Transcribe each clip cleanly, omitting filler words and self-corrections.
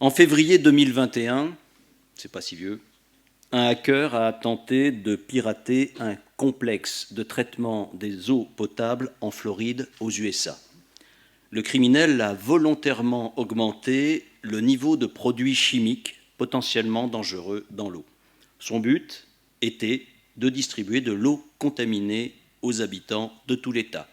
En février 2021, c'est pas si vieux, un hacker a tenté de pirater un complexe de traitement des eaux potables en Floride, aux USA. Le criminel a volontairement augmenté le niveau de produits chimiques potentiellement dangereux dans l'eau. Son but était de distribuer de l'eau contaminée aux habitants de tout l'État.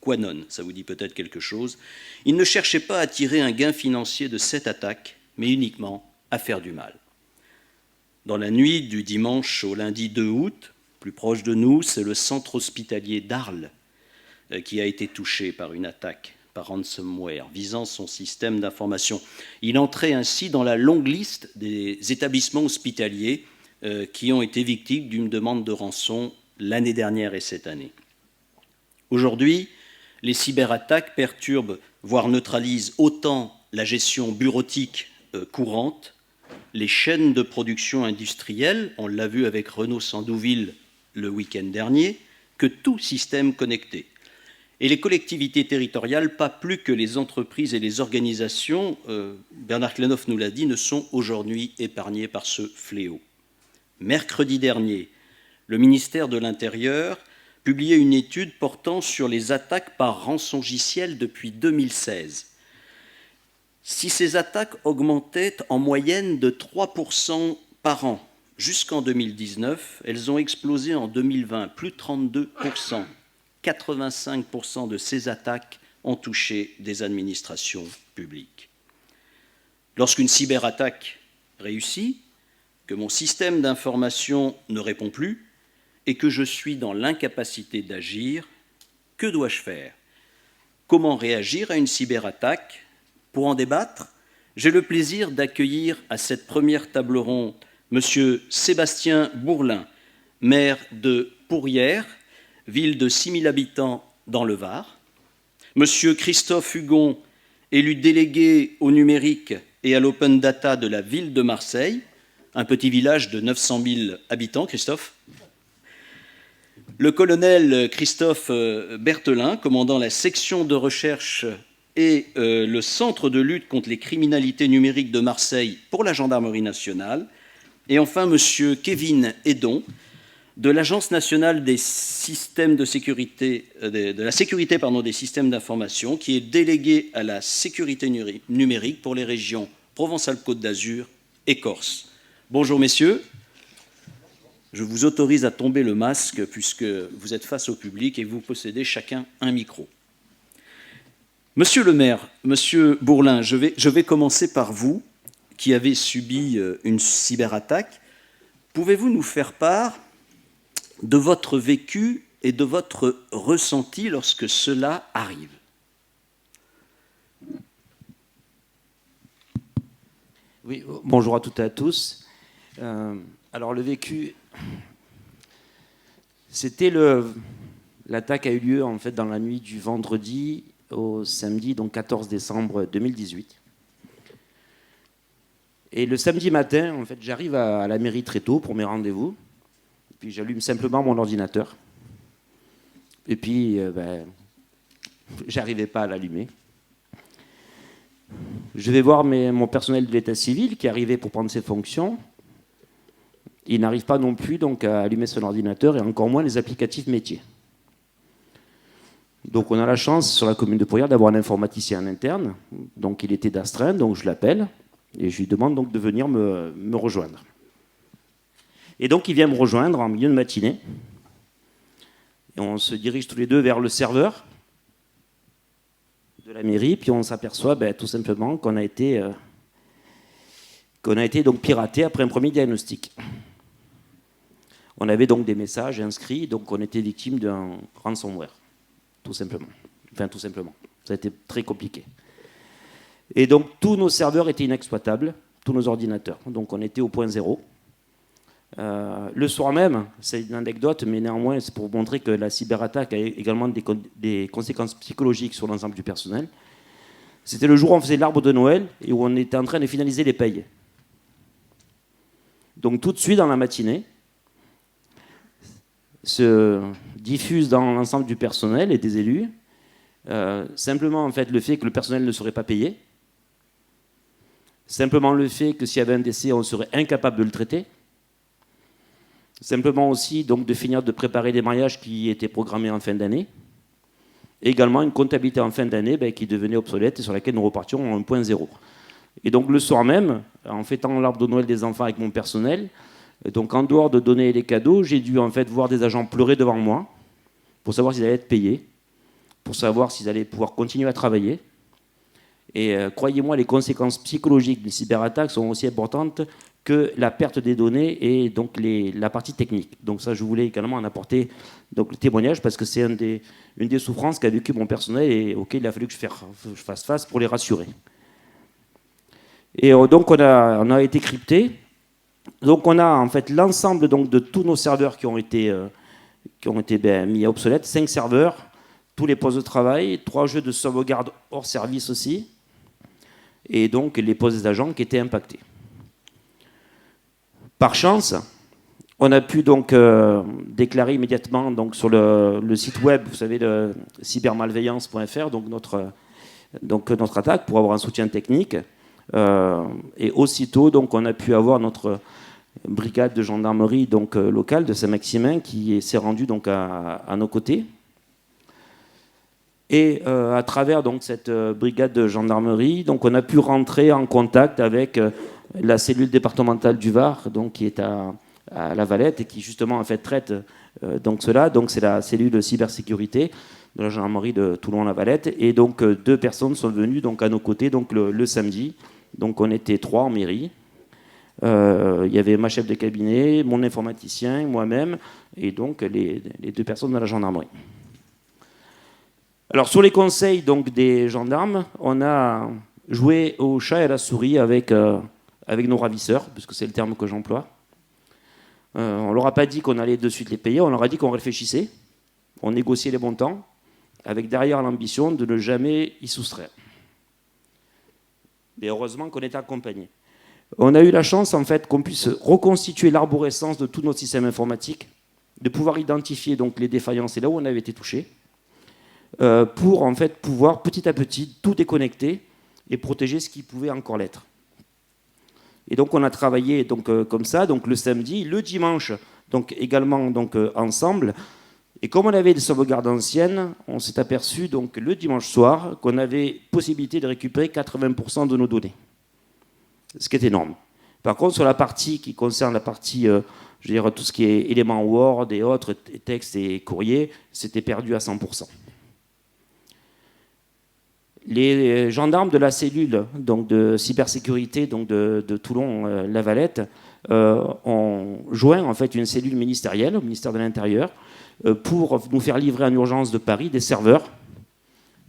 Quanon, ça vous dit peut-être quelque chose. Il ne cherchait pas à tirer un gain financier de cette attaque, mais uniquement à faire du mal. Dans la nuit du dimanche au lundi 2 août, plus proche de nous, c'est le centre hospitalier d'Arles qui a été touché par une attaque par ransomware visant son système d'information. Il entrait ainsi dans la longue liste des établissements hospitaliers qui ont été victimes d'une demande de rançon l'année dernière et cette année. Aujourd'hui, les cyberattaques perturbent, voire neutralisent autant la gestion bureautique courante, les chaînes de production industrielle, on l'a vu avec Renault Sandouville le week-end dernier, que tout système connecté. Et les collectivités territoriales, pas plus que les entreprises et les organisations, Bernard Klenhoff nous l'a dit, ne sont aujourd'hui épargnées par ce fléau. Mercredi dernier, le ministère de l'Intérieur publiait une étude portant sur les attaques par rançongiciel depuis 2016. Si ces attaques augmentaient en moyenne de 3% par an jusqu'en 2019, elles ont explosé en 2020, plus de 32%. 85% de ces attaques ont touché des administrations publiques. Lorsqu'une cyberattaque réussit, que mon système d'information ne répond plus et que je suis dans l'incapacité d'agir, que dois-je faire? Comment réagir à une cyberattaque? Pour en débattre, j'ai le plaisir d'accueillir à cette première table ronde M. Sébastien Bourlin, maire de Pourrières, ville de 6 000 habitants dans le Var, M. Christophe Hugon, élu délégué au numérique et à l'open data de la ville de Marseille, un petit village de 900 000 habitants, Christophe, le colonel Christophe Berthelin, commandant la section de recherche et le centre de lutte contre les criminalités numériques de Marseille pour la gendarmerie nationale, et enfin M. Kevin Edon, de l'Agence nationale des systèmes de sécurité, de la sécurité des systèmes d'information, qui est délégué à la sécurité numérique pour les régions Provence-Alpes-Côte d'Azur et Corse. Bonjour messieurs, je vous autorise à tomber le masque puisque vous êtes face au public et vous possédez chacun un micro. Monsieur le maire, monsieur Bourlin, je vais commencer par vous qui avez subi une cyberattaque. Pouvez-vous nous faire part de votre vécu et de votre ressenti lorsque cela arrive? Oui, bonjour à toutes et à tous. Alors le vécu, l'attaque a eu lieu en fait dans la nuit du vendredi au samedi, donc 14 décembre 2018. Et le samedi matin, en fait, j'arrive à la mairie très tôt pour mes rendez-vous. Puis j'allume simplement mon ordinateur. Et puis, j'arrivais pas à l'allumer. Je vais voir mon personnel de l'état civil qui arrivait pour prendre ses fonctions. Il n'arrive pas non plus donc, à allumer son ordinateur et encore moins les applicatifs métiers. Donc on a la chance sur la commune de Pourrières d'avoir un informaticien en interne. Donc il était d'astreinte, donc je l'appelle et je lui demande donc de venir me rejoindre. Et donc il vient me rejoindre en milieu de matinée. Et on se dirige tous les deux vers le serveur de la mairie, puis on s'aperçoit tout simplement qu'on a été donc piraté après un premier diagnostic. On avait donc des messages inscrits, donc on était victime d'un ransomware, tout simplement. Enfin, tout simplement. Ça a été très compliqué. Et donc, tous nos serveurs étaient inexploitables, tous nos ordinateurs. Donc, on était au point zéro. Le soir même, c'est une anecdote, mais néanmoins, c'est pour vous montrer que la cyberattaque a également des conséquences psychologiques sur l'ensemble du personnel. C'était le jour où on faisait l'arbre de Noël et où on était en train de finaliser les payes. Donc, tout de suite, dans la matinée, se diffuse dans l'ensemble du personnel et des élus simplement en fait le fait que le personnel ne serait pas payé, Simplement le fait que s'il y avait un décès, on serait incapable de le traiter. Simplement aussi donc, de finir de préparer des mariages qui étaient programmés en fin d'année. Et également une comptabilité en fin d'année qui devenait obsolète et sur laquelle nous repartions en 1.0. Et donc le soir même, en fêtant l'arbre de Noël des enfants avec mon personnel, donc en dehors de donner les cadeaux, j'ai dû en fait voir des agents pleurer devant moi pour savoir s'ils allaient être payés, pour savoir s'ils allaient pouvoir continuer à travailler. Et croyez-moi, les conséquences psychologiques des cyberattaques sont aussi importantes que la perte des données et donc la partie technique. Donc ça, je voulais également en apporter donc, le témoignage parce que c'est une des souffrances qu'a vécu mon personnel et auquel il a fallu que je fasse face pour les rassurer. Et donc on a été crypté. Donc on a en fait l'ensemble donc, de tous nos serveurs qui ont été mis à obsolète, 5 serveurs, tous les postes de travail, 3 jeux de sauvegarde hors service aussi, et donc les postes des agents qui étaient impactés. Par chance, on a pu donc déclarer immédiatement donc, sur le site web, vous savez, de cybermalveillance.fr, donc notre attaque pour avoir un soutien technique. Et aussitôt, donc, on a pu avoir notre brigade de gendarmerie donc, locale de Saint-Maximin qui s'est rendue donc, à nos côtés. Et à travers donc, cette brigade de gendarmerie, donc, on a pu rentrer en contact avec la cellule départementale du Var, donc, qui est à La Valette et qui justement en fait, traite donc, cela. Donc, c'est la cellule de cybersécurité de la gendarmerie de Toulon-La Valette. Et donc 2 personnes sont venues donc, à nos côtés donc, le samedi. Donc on était 3 en mairie. Il y avait ma chef de cabinet, mon informaticien, moi-même, et donc les 2 personnes de la gendarmerie. Alors sur les conseils donc, des gendarmes, on a joué au chat et à la souris avec nos ravisseurs, puisque c'est le terme que j'emploie. On ne leur a pas dit qu'on allait de suite les payer, on leur a dit qu'on réfléchissait, on négociait les montants, avec derrière l'ambition de ne jamais y soustraire. Et heureusement qu'on était accompagné. On a eu la chance en fait qu'on puisse reconstituer l'arborescence de tout notre système informatique, de pouvoir identifier donc les défaillances et là où on avait été touché, pour en fait pouvoir petit à petit tout déconnecter et protéger ce qui pouvait encore l'être. Et donc on a travaillé donc comme ça, donc le samedi, le dimanche, donc également donc ensemble. Et comme on avait des sauvegardes anciennes, on s'est aperçu donc le dimanche soir qu'on avait possibilité de récupérer 80% de nos données, ce qui est énorme. Par contre, sur la partie qui concerne la partie, je veux dire, tout ce qui est éléments Word et autres, textes et courriers, c'était perdu à 100%. Les gendarmes de la cellule donc de cybersécurité donc de Toulon-La Valette ont joint en fait une cellule ministérielle au ministère de l'Intérieur pour nous faire livrer en urgence de Paris des serveurs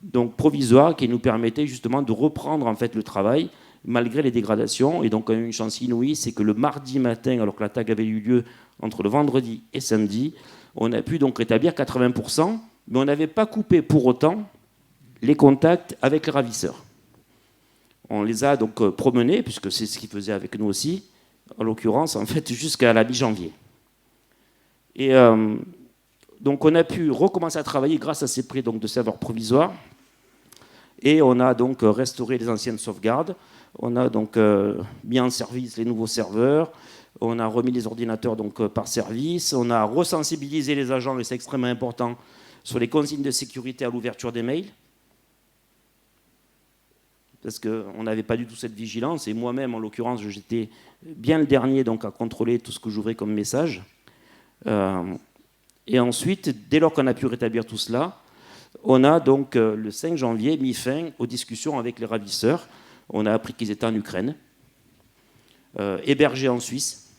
donc provisoires qui nous permettaient justement de reprendre en fait le travail malgré les dégradations. Et donc une chance inouïe, c'est que le mardi matin, alors que l'attaque avait eu lieu entre le vendredi et samedi, on a pu donc rétablir 80%, mais on n'avait pas coupé pour autant les contacts avec les ravisseurs. On les a donc promenés, puisque c'est ce qu'ils faisaient avec nous aussi, en l'occurrence, en fait, jusqu'à la mi-janvier. Et donc on a pu recommencer à travailler grâce à ces prêts donc, de serveurs provisoires. Et on a donc restauré les anciennes sauvegardes. On a donc mis en service les nouveaux serveurs. On a remis les ordinateurs donc, par service. On a resensibilisé les agents, et c'est extrêmement important, sur les consignes de sécurité à l'ouverture des mails. Parce qu'on n'avait pas du tout cette vigilance. Et moi-même, en l'occurrence, j'étais bien le dernier donc, à contrôler tout ce que j'ouvrais comme message. Et ensuite, dès lors qu'on a pu rétablir tout cela, on a donc le 5 janvier mis fin aux discussions avec les ravisseurs. On a appris qu'ils étaient en Ukraine, hébergés en Suisse.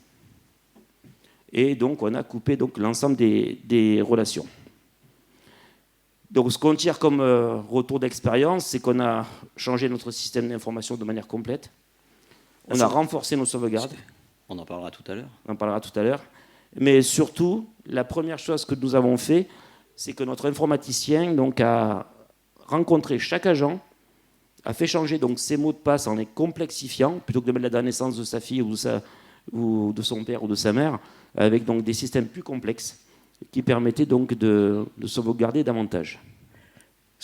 Et donc, on a coupé donc, l'ensemble des relations. Donc, ce qu'on tire comme retour d'expérience, c'est qu'on a changé notre système d'information de manière complète. On a renforcé nos sauvegardes. On en parlera tout à l'heure. On en parlera tout à l'heure. Mais surtout, la première chose que nous avons fait, c'est que notre informaticien donc, a rencontré chaque agent, a fait changer donc, ses mots de passe en les complexifiant, plutôt que de mettre la date de naissance de sa fille ou de son père ou de sa mère, avec donc, des systèmes plus complexes qui permettaient donc de sauvegarder davantage.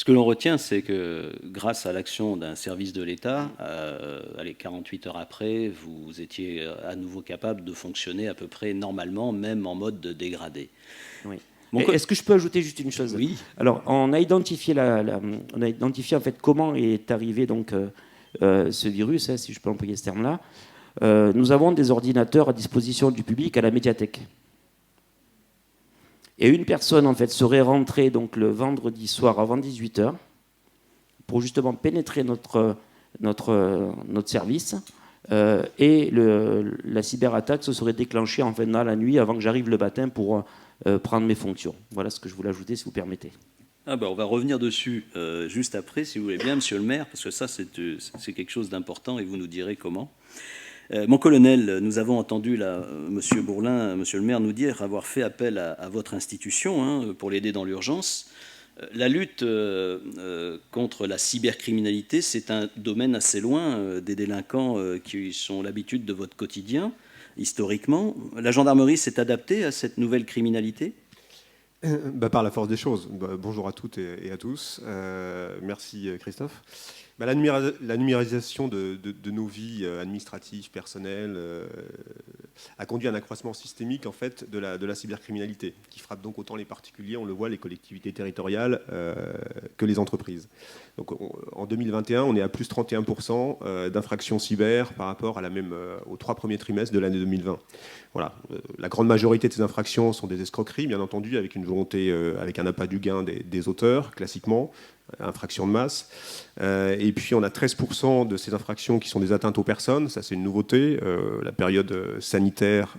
Ce que l'on retient, c'est que grâce à l'action d'un service de l'État, 48 heures après, vous étiez à nouveau capable de fonctionner à peu près normalement, même en mode de dégradé. Oui. Est-ce que je peux ajouter juste une chose? Oui. Alors, on a identifié, on a identifié en fait comment est arrivé donc, ce virus, hein, si je peux employer ce terme-là. Nous avons des ordinateurs à disposition du public à la médiathèque. Et une personne, en fait, serait rentrée donc, le vendredi soir avant 18h pour justement pénétrer notre service. Et la cyberattaque se serait déclenchée en fait dans la nuit avant que j'arrive le matin pour prendre mes fonctions. Voilà ce que je voulais ajouter, si vous permettez. On va revenir dessus juste après, si vous voulez bien, monsieur le maire, parce que ça, c'est quelque chose d'important et vous nous direz comment. Mon colonel, nous avons entendu là, monsieur Bourlin, monsieur le maire, nous dire avoir fait appel à votre institution hein, pour l'aider dans l'urgence. La lutte contre la cybercriminalité, c'est un domaine assez loin des délinquants qui sont l'habitude de votre quotidien, historiquement. La gendarmerie s'est adaptée à cette nouvelle criminalité ? Par la force des choses. Bonjour à toutes et à tous. Merci Christophe. La numérisation de nos vies administratives, personnelles, a conduit à un accroissement systémique en fait, de la cybercriminalité, qui frappe donc autant les particuliers, on le voit, les collectivités territoriales, que les entreprises. Donc, en 2021, on est à plus 31% d'infractions cyber par rapport à aux 3 premiers trimestres de l'année 2020. Voilà. La grande majorité de ces infractions sont des escroqueries, bien entendu, avec une volonté, avec un appât du gain des auteurs, classiquement, infractions de masse. Et puis on a 13% de ces infractions qui sont des atteintes aux personnes, ça c'est une nouveauté. La période sanitaire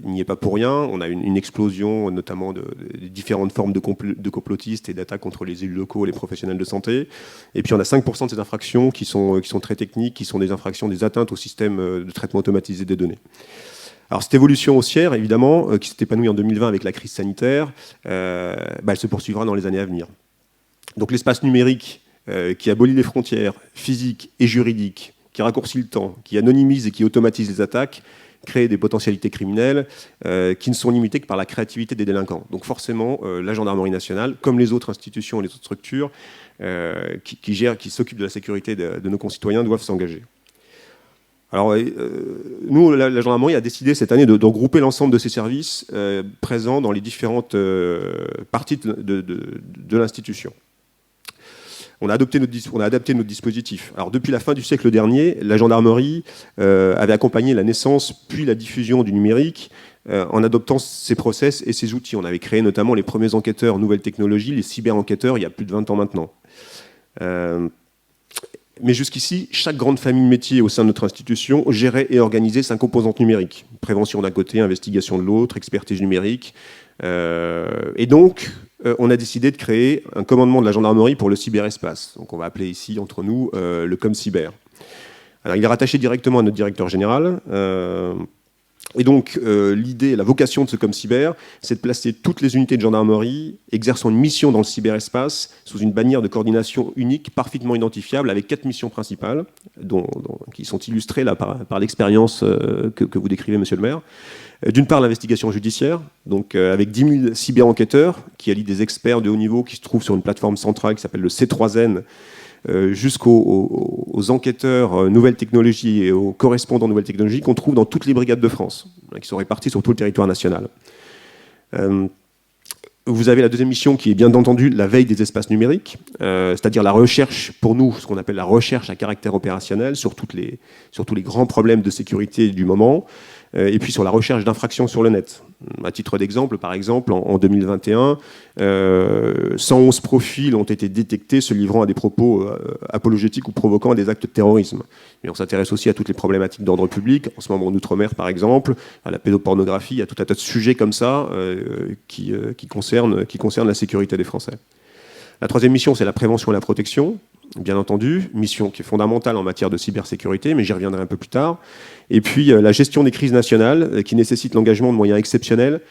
n'y est pas pour rien. On a une explosion notamment de différentes formes de complotistes et d'attaques contre les élus locaux, les professionnels de santé. Et puis on a 5% de ces infractions qui sont très techniques, qui sont des infractions, des atteintes au système de traitement automatisé des données. Alors cette évolution haussière, évidemment, qui s'est épanouie en 2020 avec la crise sanitaire, elle se poursuivra dans les années à venir. Donc l'espace numérique qui abolit les frontières physiques et juridiques, qui raccourcit le temps, qui anonymise et qui automatise les attaques, crée des potentialités criminelles qui ne sont limitées que par la créativité des délinquants. Donc forcément, la gendarmerie nationale, comme les autres institutions et les autres structures qui s'occupent de la sécurité de nos concitoyens, doivent s'engager. Alors, nous, la gendarmerie a décidé cette année de regrouper l'ensemble de ces services présents dans les différentes parties de l'institution. On a adapté notre dispositif. Alors, depuis la fin du siècle dernier, la gendarmerie avait accompagné la naissance puis la diffusion du numérique en adoptant ses process et ses outils. On avait créé notamment les premiers enquêteurs nouvelles technologies, les cyber-enquêteurs, il y a plus de 20 ans maintenant. Mais jusqu'ici, chaque grande famille de métiers au sein de notre institution gérait et organisait 5 composantes numériques. Prévention d'un côté, investigation de l'autre, expertise numérique. Et donc, on a décidé de créer un commandement de la gendarmerie pour le cyberespace. Donc on va appeler ici, entre nous, le ComCyber. Alors il est rattaché directement à notre directeur général. Et donc, l'idée, la vocation de ce ComCyber, c'est de placer toutes les unités de gendarmerie exerçant une mission dans le cyberespace sous une bannière de coordination unique, parfaitement identifiable, avec 4 missions principales, qui sont illustrées là, par l'expérience que vous décrivez, monsieur le maire. D'une part, l'investigation judiciaire, donc avec 10 000 cyber-enquêteurs qui allient des experts de haut niveau qui se trouvent sur une plateforme centrale qui s'appelle le C3N, jusqu'aux enquêteurs nouvelles technologies et aux correspondants nouvelles technologies qu'on trouve dans toutes les brigades de France, qui sont réparties sur tout le territoire national. Vous avez la deuxième mission qui est bien entendu la veille des espaces numériques, c'est-à-dire la recherche, pour nous, ce qu'on appelle la recherche à caractère opérationnel sur tous les grands problèmes de sécurité du moment, et puis sur la recherche d'infractions sur le net. À titre d'exemple, par exemple, en 2021, 111 profils ont été détectés se livrant à des propos apologétiques ou provoquant des actes de terrorisme. Et on s'intéresse aussi à toutes les problématiques d'ordre public, en ce moment en Outre-mer par exemple, à la pédopornographie, à tout un tas de sujets comme ça qui concernent la sécurité des Français. La troisième mission, c'est la prévention et la protection, bien entendu, mission qui est fondamentale en matière de cybersécurité, mais j'y reviendrai un peu plus tard. Et puis la gestion des crises nationales, qui nécessite l'engagement de moyens exceptionnels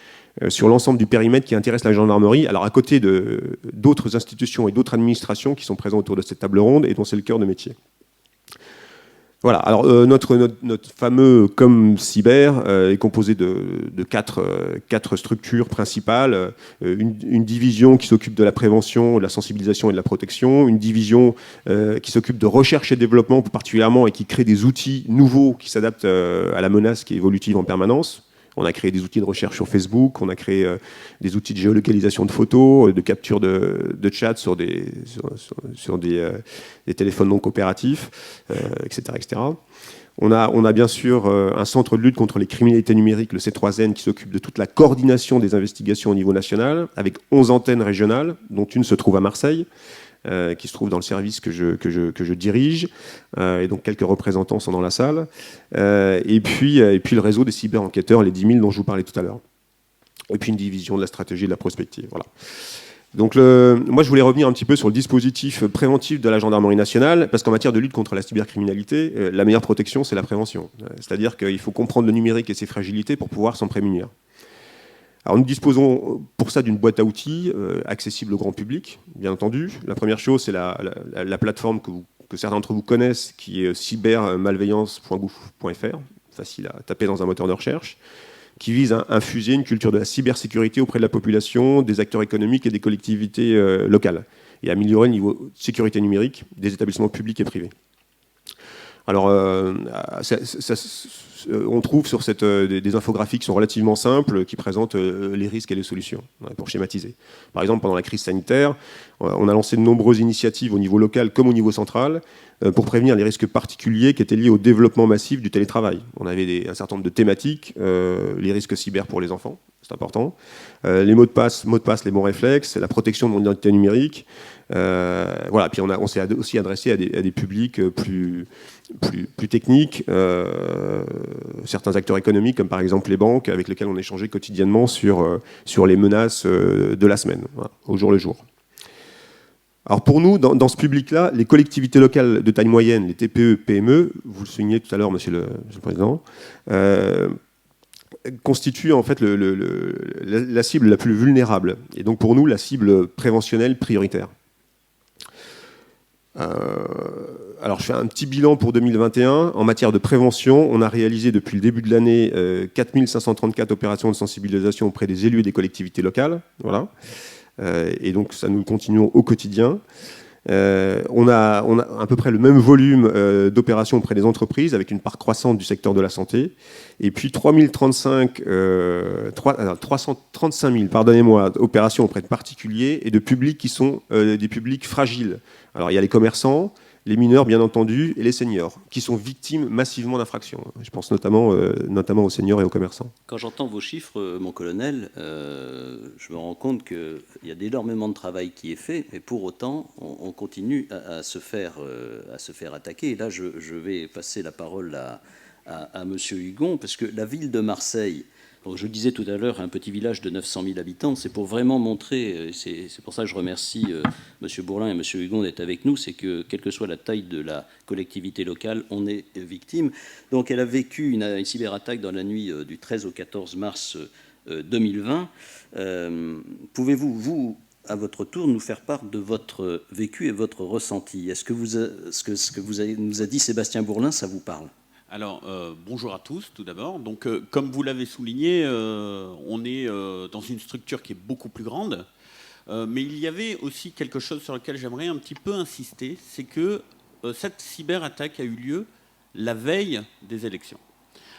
sur l'ensemble du périmètre qui intéresse la gendarmerie, alors à côté d'autres institutions et d'autres administrations qui sont présentes autour de cette table ronde et dont c'est le cœur de métier. Voilà, alors notre fameux COM Cyber est composé de quatre structures principales. Une division qui s'occupe de la prévention, de la sensibilisation et de la protection. Une division qui s'occupe de recherche et développement plus particulièrement et qui crée des outils nouveaux qui s'adaptent à la menace qui est évolutive en permanence. On a créé des outils de recherche sur Facebook, on a créé des outils de géolocalisation de photos, de capture de chat sur des téléphones non coopératifs, etc., etc. On a bien sûr un centre de lutte contre les criminalités numériques, le C3N, qui s'occupe de toute la coordination des investigations au niveau national, avec 11 antennes régionales, dont une se trouve à Marseille, qui se trouve dans le service que je dirige, et donc quelques représentants sont dans la salle, et puis le réseau des cyber-enquêteurs, les 10 000 dont je vous parlais tout à l'heure, et puis une division de la stratégie et de la prospective. Voilà. Donc moi je voulais revenir un petit peu sur le dispositif préventif de la gendarmerie nationale, parce qu'en matière de lutte contre la cybercriminalité, la meilleure protection c'est la prévention. C'est-à-dire qu'il faut comprendre le numérique et ses fragilités pour pouvoir s'en prémunir. Alors nous disposons pour ça d'une boîte à outils accessible au grand public, bien entendu. La première chose, c'est la plateforme que certains d'entre vous connaissent, qui est cybermalveillance.gouv.fr, facile à taper dans un moteur de recherche, qui vise à infuser une culture de la cybersécurité auprès de la population, des acteurs économiques et des collectivités locales, et améliorer le niveau de sécurité numérique des établissements publics et privés. Alors, on trouve sur des infographies qui sont relativement simples, qui présentent les risques et les solutions, pour schématiser. Par exemple, pendant la crise sanitaire, on a lancé de nombreuses initiatives au niveau local comme au niveau central pour prévenir les risques particuliers qui étaient liés au développement massif du télétravail. On avait un certain nombre de thématiques, les risques cyber pour les enfants, c'est important, les mots de passe, les bons réflexes, la protection de l'identité numérique. Voilà. Puis on s'est aussi adressé à des publics plus techniques, certains acteurs économiques, comme par exemple les banques, avec lesquels on échangeait quotidiennement sur les menaces de la semaine, voilà, au jour le jour. Alors pour nous, dans ce public-là, les collectivités locales de taille moyenne, les TPE, PME, vous le soulignez tout à l'heure, Monsieur le Président, constituent en fait la cible la plus vulnérable, et donc pour nous, la cible préventionnelle prioritaire. Alors je fais un petit bilan pour 2021. En matière de prévention, on a réalisé depuis le début de l'année 4534 opérations de sensibilisation auprès des élus et des collectivités locales. Voilà. Et donc ça nous continuons au quotidien. On a à peu près le même volume d'opérations auprès des entreprises, avec une part croissante du secteur de la santé. Et puis 335 000 opérations auprès de particuliers et de publics qui sont des publics fragiles. Alors il y a les commerçants, les mineurs bien entendu, et les seniors, qui sont victimes massivement d'infractions. Je pense notamment aux seniors et aux commerçants. Quand j'entends vos chiffres, mon colonel, je me rends compte qu'il y a énormément de travail qui est fait, mais pour autant, on continue à se faire attaquer. Et là, je vais passer la parole à Monsieur Hugon, parce que la ville de Marseille, donc je disais tout à l'heure, un petit village de 900 000 habitants, c'est pour vraiment montrer, c'est pour ça que je remercie Monsieur Bourlin et Monsieur Hugon d'être avec nous, c'est que quelle que soit la taille de la collectivité locale, on est victime. Donc elle a vécu une cyberattaque dans la nuit du 13 au 14 mars 2020. Pouvez-vous, vous, à votre tour, nous faire part de votre vécu et votre ressenti? Est-ce que ce que nous a dit Sébastien Bourlin, ça vous parle? Alors, bonjour à tous, tout d'abord. Donc, comme vous l'avez souligné, on est dans une structure qui est beaucoup plus grande. Mais il y avait aussi quelque chose sur lequel j'aimerais un petit peu insister, c'est que cette cyberattaque a eu lieu la veille des élections.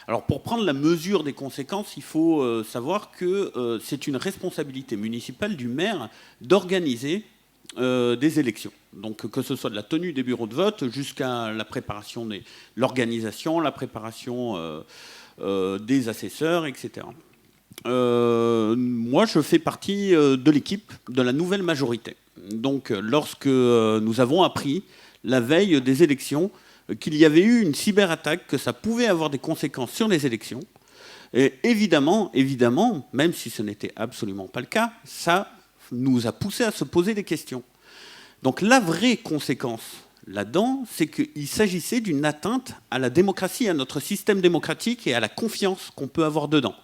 Alors, pour prendre la mesure des conséquences, il faut savoir que c'est une responsabilité municipale du maire d'organiser des élections. Donc que ce soit de la tenue des bureaux de vote jusqu'à la préparation l'organisation, la préparation des assesseurs, etc. Moi, je fais partie de l'équipe de la nouvelle majorité. Donc lorsque nous avons appris la veille des élections qu'il y avait eu une cyberattaque, que ça pouvait avoir des conséquences sur les élections, et évidemment, même si ce n'était absolument pas le cas, ça nous a poussé à se poser des questions. Donc la vraie conséquence là-dedans, c'est qu'il s'agissait d'une atteinte à la démocratie, à notre système démocratique et à la confiance qu'on peut avoir dedans.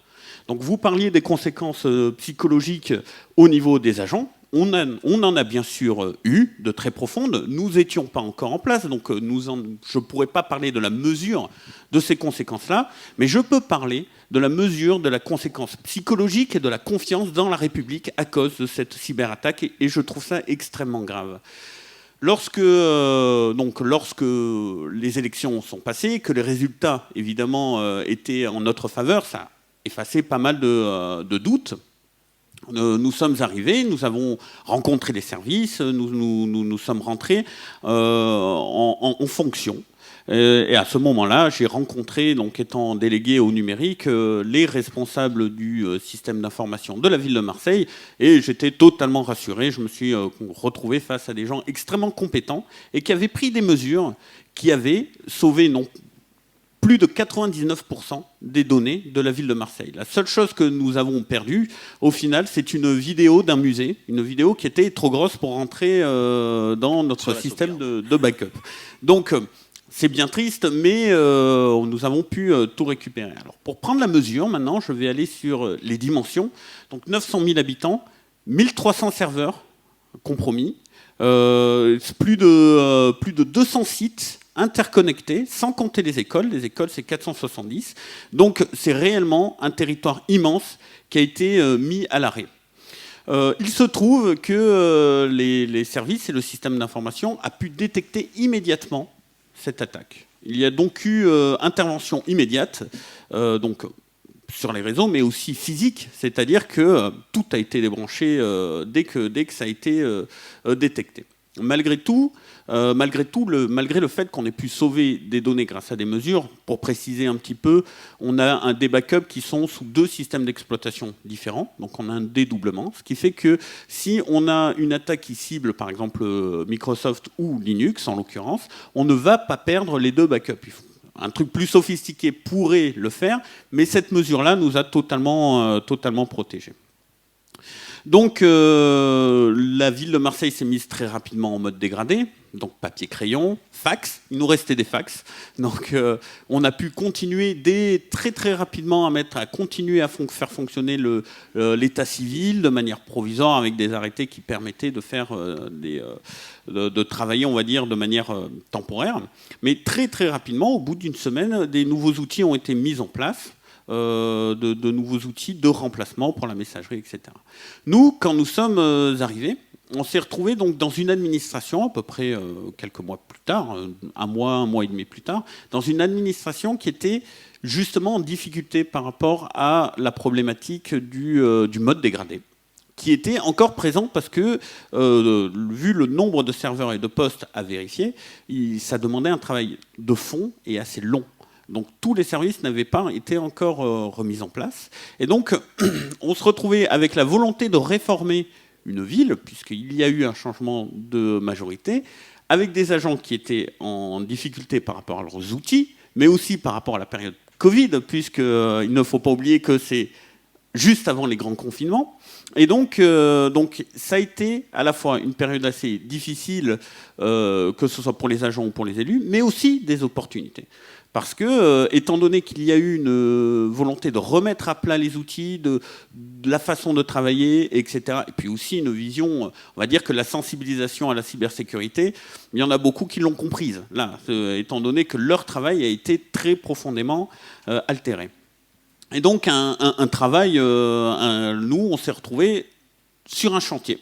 Donc vous parliez des conséquences psychologiques au niveau des agents, on en a bien sûr eu de très profondes. Nous n'étions pas encore en place, donc je ne pourrais pas parler de la mesure de ces conséquences-là, mais je peux parler de la mesure de la conséquence psychologique et de la confiance dans la République à cause de cette cyberattaque, et je trouve ça extrêmement grave. Lorsque les élections sont passées, que les résultats, évidemment, étaient en notre faveur, ça a effacé pas mal de doutes. Nous sommes arrivés, nous avons rencontré les services, nous sommes rentrés en fonction. Et à ce moment-là, j'ai rencontré, donc étant délégué au numérique, les responsables du système d'information de la ville de Marseille, et j'étais totalement rassuré. Je me suis retrouvé face à des gens extrêmement compétents et qui avaient pris des mesures qui avaient sauvé plus de 99% des données de la ville de Marseille. La seule chose que nous avons perdue, au final, c'est une vidéo d'un musée, une vidéo qui était trop grosse pour rentrer dans notre système de backup. Donc, c'est bien triste, mais nous avons pu tout récupérer. Alors, pour prendre la mesure, maintenant, je vais aller sur les dimensions. Donc, 900 000 habitants, 1300 serveurs compromis, plus de 200 sites interconnectés, sans compter les écoles. Les écoles, c'est 470. Donc, c'est réellement un territoire immense qui a été mis à l'arrêt. Il se trouve que les services et le système d'information a pu détecter immédiatement cette attaque. Il y a donc eu intervention immédiate, donc sur les réseaux, mais aussi physique, c'est-à-dire que tout a été débranché dès que ça a été détecté. Malgré le fait qu'on ait pu sauver des données grâce à des mesures, pour préciser un petit peu, on a des backups qui sont sous 2 systèmes d'exploitation différents, donc on a un dédoublement, ce qui fait que si on a une attaque qui cible par exemple Microsoft ou Linux en l'occurrence, on ne va pas perdre les 2 backups. Un truc plus sophistiqué pourrait le faire, mais cette mesure-là nous a totalement protégés. Donc la ville de Marseille s'est mise très rapidement en mode dégradé, donc papier-crayon, fax, il nous restait des fax. Donc on a pu continuer très très rapidement à continuer à faire fonctionner l'état civil de manière provisoire avec des arrêtés qui permettaient de faire de travailler, on va dire, de manière temporaire. Mais très très rapidement, au bout d'une semaine, des nouveaux outils ont été mis en place. De nouveaux outils de remplacement pour la messagerie, etc. Nous, quand nous sommes arrivés, on s'est retrouvés donc dans une administration, à peu près quelques mois plus tard, un mois et demi plus tard, dans une administration qui était justement en difficulté par rapport à la problématique du mode dégradé, qui était encore présent parce que, vu le nombre de serveurs et de postes à vérifier, ça demandait un travail de fond et assez long. Donc tous les services n'avaient pas été encore remis en place. Et donc on se retrouvait avec la volonté de réformer une ville, puisqu'il y a eu un changement de majorité, avec des agents qui étaient en difficulté par rapport à leurs outils, mais aussi par rapport à la période Covid, puisqu'il ne faut pas oublier que c'est juste avant les grands confinements. Et donc ça a été à la fois une période assez difficile, que ce soit pour les agents ou pour les élus, mais aussi des opportunités. Parce que, étant donné qu'il y a eu une volonté de remettre à plat les outils, de la façon de travailler, etc., et puis aussi une vision, on va dire que la sensibilisation à la cybersécurité, il y en a beaucoup qui l'ont comprise, là, étant donné que leur travail a été très profondément altéré. Et donc, un travail, nous, on s'est retrouvés sur un chantier.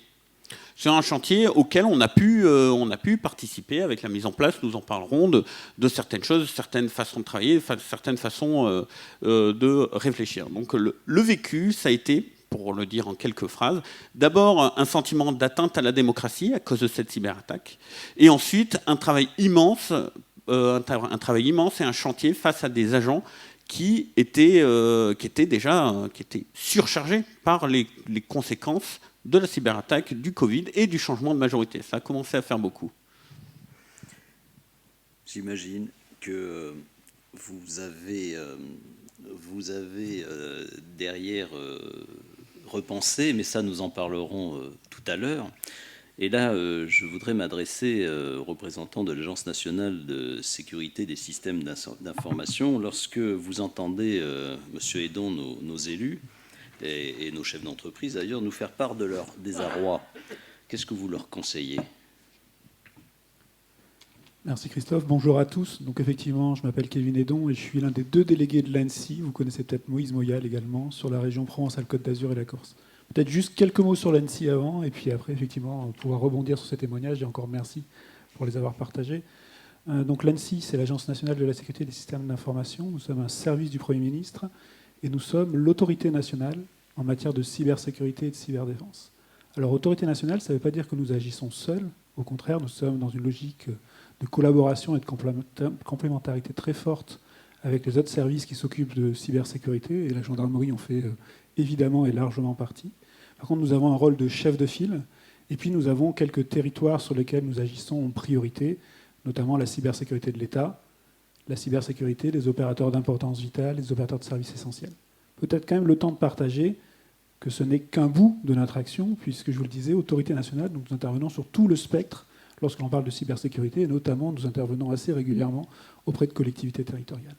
C'est un chantier auquel on a pu participer avec la mise en place, nous en parlerons, de certaines choses, certaines façons de travailler, certaines façons de réfléchir. Donc le vécu, ça a été, pour le dire en quelques phrases, d'abord un sentiment d'atteinte à la démocratie à cause de cette cyberattaque, et ensuite un travail immense et un chantier face à des agents qui étaient surchargés par les conséquences de la cyberattaque, du Covid et du changement de majorité. Ça a commencé à faire beaucoup. J'imagine que vous avez derrière repensé, mais ça nous en parlerons tout à l'heure. Et là, je voudrais m'adresser aux représentants de l'Agence nationale de sécurité des systèmes d'information. Lorsque vous entendez, Monsieur Hédon, nos élus, et nos chefs d'entreprise d'ailleurs, nous faire part de leur désarroi. Qu'est-ce que vous leur conseillez ? Merci Christophe, bonjour à tous. Donc effectivement, je m'appelle Kevin Edon et je suis l'un des 2 délégués de l'ANSSI. Vous connaissez peut-être Moïse Moyal également, sur la région Provence-Alpes-Côte d'Azur et la Corse. Peut-être juste quelques mots sur l'ANSSI avant, et puis après, effectivement, pouvoir rebondir sur ces témoignages, et encore merci pour les avoir partagés. Donc l'ANSSI, c'est l'Agence nationale de la sécurité des systèmes d'information. Nous sommes un service du Premier ministre, et nous sommes l'autorité nationale en matière de cybersécurité et de cyberdéfense. Alors, autorité nationale, ça ne veut pas dire que nous agissons seuls. Au contraire, nous sommes dans une logique de collaboration et de complémentarité très forte avec les autres services qui s'occupent de cybersécurité, et la gendarmerie en fait évidemment et largement partie. Par contre, nous avons un rôle de chef de file, et puis nous avons quelques territoires sur lesquels nous agissons en priorité, notamment la cybersécurité de l'État, la cybersécurité des opérateurs d'importance vitale, des opérateurs de services essentiels. Peut-être quand même le temps de partager que ce n'est qu'un bout de notre action, puisque je vous le disais, autorité nationale, donc nous intervenons sur tout le spectre lorsque l'on parle de cybersécurité, et notamment nous intervenons assez régulièrement auprès de collectivités territoriales.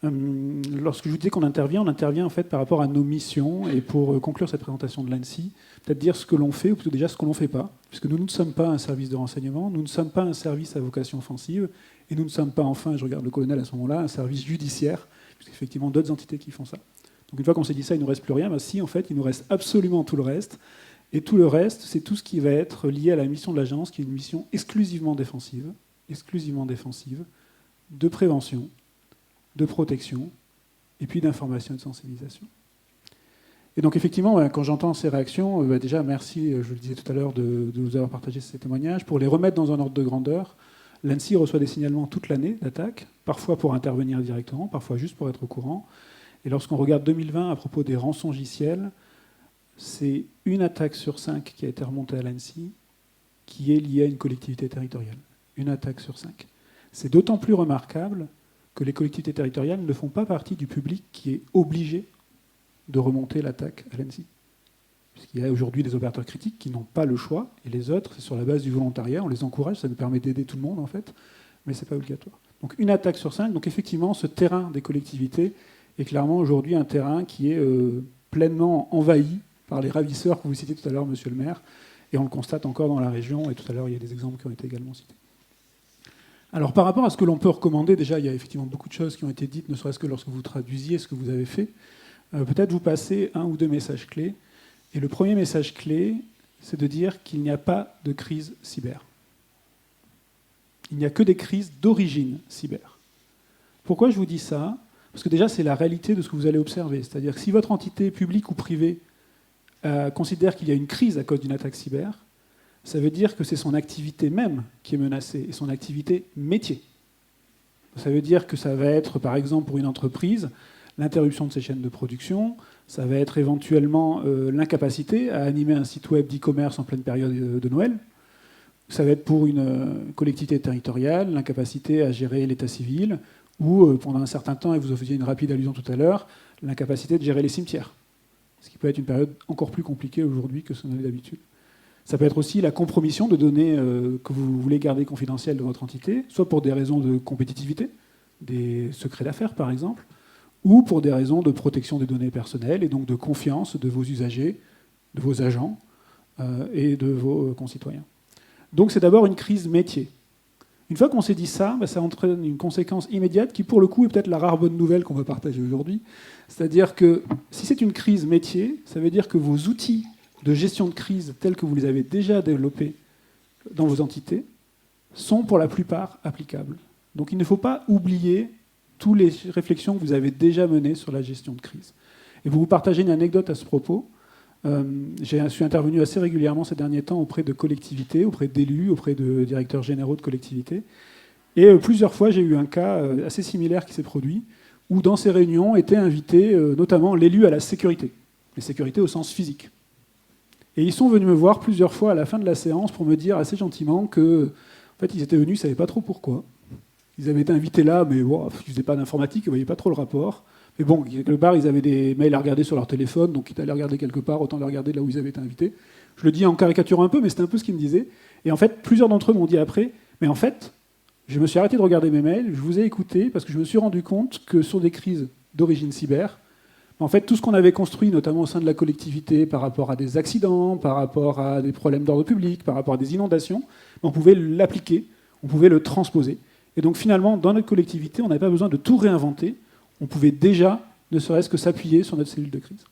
Lorsque je vous disais qu'on intervient, on intervient en fait par rapport à nos missions, et pour conclure cette présentation de l'ANSSI, peut-être dire ce que l'on fait, ou plutôt déjà ce que l'on ne fait pas, puisque nous ne sommes pas un service de renseignement, nous ne sommes pas un service à vocation offensive, et nous ne sommes pas, enfin, je regarde le colonel à ce moment-là, un service judiciaire, puisqu'effectivement d'autres entités qui font ça. Donc une fois qu'on s'est dit ça, il ne nous reste plus rien, ben si, en fait, il nous reste absolument tout le reste. Et tout le reste, c'est tout ce qui va être lié à la mission de l'agence, qui est une mission exclusivement défensive, de prévention, de protection, et puis d'information et de sensibilisation. Et donc effectivement, quand j'entends ces réactions, déjà merci, je le disais tout à l'heure, de nous avoir partagé ces témoignages. Pour les remettre dans un ordre de grandeur, l'ANSSI reçoit des signalements toute l'année d'attaques, parfois pour intervenir directement, parfois juste pour être au courant. Et lorsqu'on regarde 2020 à propos des rançongiciels, c'est une attaque sur 5 qui a été remontée à l'ANSSI qui est liée à une collectivité territoriale. Une attaque sur 5. C'est d'autant plus remarquable que les collectivités territoriales ne font pas partie du public qui est obligé de remonter l'attaque à l'ANSSI. Puisqu'il y a aujourd'hui des opérateurs critiques qui n'ont pas le choix, et les autres, c'est sur la base du volontariat, on les encourage, ça nous permet d'aider tout le monde en fait, mais ce n'est pas obligatoire. Donc une attaque sur 5, donc effectivement ce terrain des collectivités est clairement aujourd'hui un terrain qui est pleinement envahi par les ravisseurs que vous citiez tout à l'heure, monsieur le maire, et on le constate encore dans la région, et tout à l'heure il y a des exemples qui ont été également cités. Alors par rapport à ce que l'on peut recommander, déjà il y a effectivement beaucoup de choses qui ont été dites, ne serait-ce que lorsque vous traduisiez ce que vous avez fait. Peut-être vous passer 1 ou 2 messages clés. Et le premier message clé, c'est de dire qu'il n'y a pas de crise cyber. Il n'y a que des crises d'origine cyber. Pourquoi je vous dis ça ? Parce que déjà, c'est la réalité de ce que vous allez observer. C'est-à-dire que si votre entité publique ou privée considère qu'il y a une crise à cause d'une attaque cyber, ça veut dire que c'est son activité même qui est menacée, et son activité métier. Ça veut dire que ça va être, par exemple, pour une entreprise, l'interruption de ses chaînes de production, ça va être éventuellement l'incapacité à animer un site web d'e-commerce en pleine période de Noël. Ça va être pour une collectivité territoriale, l'incapacité à gérer l'état civil, ou pendant un certain temps, et vous en faisiez une rapide allusion tout à l'heure, l'incapacité de gérer les cimetières. Ce qui peut être une période encore plus compliquée aujourd'hui que ce n'est d'habitude. Ça peut être aussi la compromission de données que vous voulez garder confidentielles de votre entité, soit pour des raisons de compétitivité, des secrets d'affaires par exemple, ou pour des raisons de protection des données personnelles et donc de confiance de vos usagers, de vos agents et de vos concitoyens. Donc c'est d'abord une crise métier. Une fois qu'on s'est dit ça, ça entraîne une conséquence immédiate qui pour le coup est peut-être la rare bonne nouvelle qu'on va partager aujourd'hui. C'est-à-dire que si c'est une crise métier, ça veut dire que vos outils de gestion de crise tels que vous les avez déjà développés dans vos entités sont pour la plupart applicables. Donc il ne faut pas oublier toutes les réflexions que vous avez déjà menées sur la gestion de crise. Et pour vous partager une anecdote à ce propos, je suis intervenu assez régulièrement ces derniers temps auprès de collectivités, auprès d'élus, auprès de directeurs généraux de collectivités. Et plusieurs fois, j'ai eu un cas assez similaire qui s'est produit, où dans ces réunions était invité notamment l'élu à la sécurité, la sécurité au sens physique. Et ils sont venus me voir plusieurs fois à la fin de la séance pour me dire assez gentiment que, en fait, ils étaient venus, ils ne savaient pas trop pourquoi. Ils avaient été invités là, mais wow, ils ne faisaient pas d'informatique, ils ne voyaient pas trop le rapport. Mais bon, quelque part, ils avaient des mails à regarder sur leur téléphone, donc quitte à les regarder quelque part, autant les regarder là où ils avaient été invités. Je le dis en caricaturant un peu, mais c'était un peu ce qu'ils me disaient. Et en fait, plusieurs d'entre eux m'ont dit après, mais en fait, je me suis arrêté de regarder mes mails, je vous ai écouté, parce que je me suis rendu compte que sur des crises d'origine cyber, En fait, tout ce qu'on avait construit, notamment au sein de la collectivité, par rapport à des accidents, par rapport à des problèmes d'ordre public, par rapport à des inondations, on pouvait l'appliquer, on pouvait le transposer. Et donc finalement, dans notre collectivité, on n'avait pas besoin de tout réinventer. On pouvait déjà, ne serait-ce que s'appuyer sur notre cellule de crise.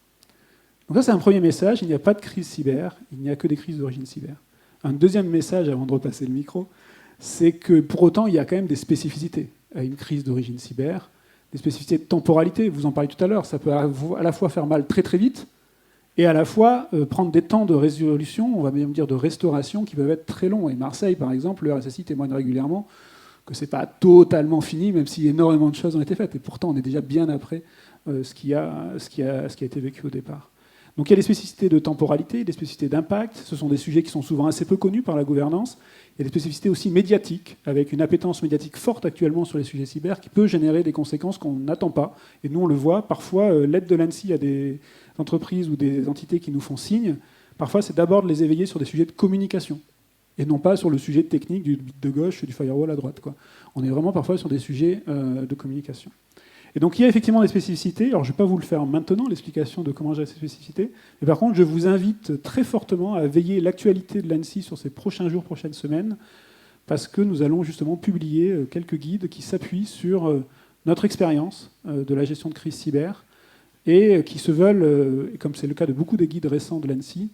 Donc ça, c'est un premier message. Il n'y a pas de crise cyber, il n'y a que des crises d'origine cyber. Un deuxième message, avant de repasser le micro, c'est que pour autant, il y a quand même des spécificités à une crise d'origine cyber, des spécificités de temporalité. Vous en parliez tout à l'heure. Ça peut à la fois faire mal très très vite et à la fois prendre des temps de résolution, on va même dire de restauration, qui peuvent être très longs. Et Marseille, par exemple, le RSSI témoigne régulièrement que ce n'est pas totalement fini, même si énormément de choses ont été faites. Et pourtant, on est déjà bien après ce qui a été vécu au départ. Donc il y a des spécificités de temporalité, des spécificités d'impact. Ce sont des sujets qui sont souvent assez peu connus par la gouvernance. Il y a des spécificités aussi médiatiques, avec une appétence médiatique forte actuellement sur les sujets cyber, qui peut générer des conséquences qu'on n'attend pas. Et nous, on le voit. Parfois, l'aide de l'ANSSI à des entreprises ou des entités qui nous font signe, parfois, c'est d'abord de les éveiller sur des sujets de communication, et non pas sur le sujet technique du bit de gauche, du firewall à droite, quoi. On est vraiment parfois sur des sujets de communication. Et donc il y a effectivement des spécificités. Alors je ne vais pas vous le faire maintenant, l'explication de comment gérer ces spécificités. Mais par contre, je vous invite très fortement à veiller l'actualité de l'ANSSI sur ces prochains jours, prochaines semaines, parce que nous allons justement publier quelques guides qui s'appuient sur notre expérience de la gestion de crise cyber et qui se veulent, comme c'est le cas de beaucoup des guides récents de l'ANSSI,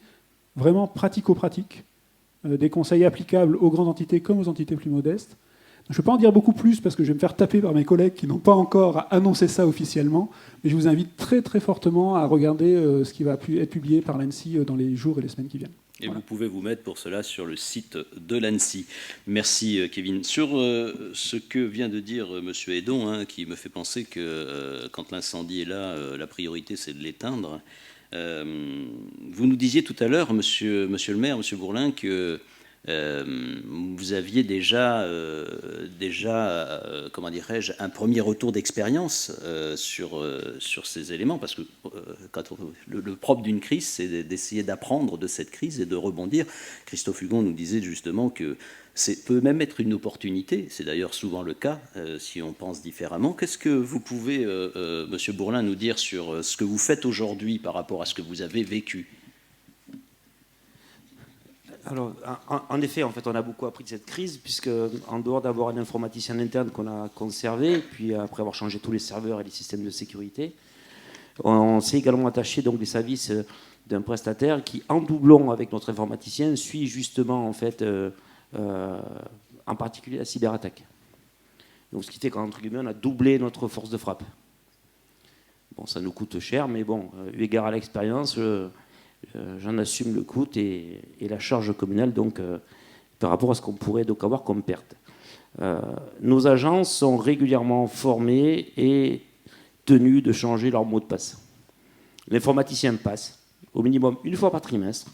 vraiment pratico-pratiques, des conseils applicables aux grandes entités comme aux entités plus modestes. Je ne vais pas en dire beaucoup plus parce que je vais me faire taper par mes collègues qui n'ont pas encore annoncé ça officiellement, mais je vous invite très très fortement à regarder ce qui va être publié par l'ANSSI dans les jours et les semaines qui viennent. Et voilà. Vous pouvez vous mettre pour cela sur le site de l'ANSSI. Merci Kevin. Sur ce que vient de dire M. Hédon, qui me fait penser que quand l'incendie est là, la priorité c'est de l'éteindre. Vous nous disiez tout à l'heure, monsieur le maire, M. Bourlin, que vous aviez déjà comment dirais-je, un premier retour d'expérience sur ces éléments, parce que le propre d'une crise, c'est d'essayer d'apprendre de cette crise et de rebondir. Christophe Hugon nous disait justement que peut même être une opportunité, c'est d'ailleurs souvent le cas si on pense différemment. Qu'est-ce que vous pouvez, Monsieur Bourlin, nous dire sur ce que vous faites aujourd'hui par rapport à ce que vous avez vécu ? Alors, en effet, on a beaucoup appris de cette crise, puisque en dehors d'avoir un informaticien interne qu'on a conservé, puis après avoir changé tous les serveurs et les systèmes de sécurité, on s'est également attaché donc des services d'un prestataire qui, en doublon avec notre informaticien, suit justement en particulier la cyberattaque. Donc, ce qui fait qu'entre guillemets, on a doublé notre force de frappe. Bon, ça nous coûte cher, mais bon, eu égard à l'expérience, j'en assume le coût et la charge communale donc, par rapport à ce qu'on pourrait donc avoir comme perte. Nos agents sont régulièrement formés et tenus de changer leur mot de passe. L'informaticien passe au minimum une fois par trimestre,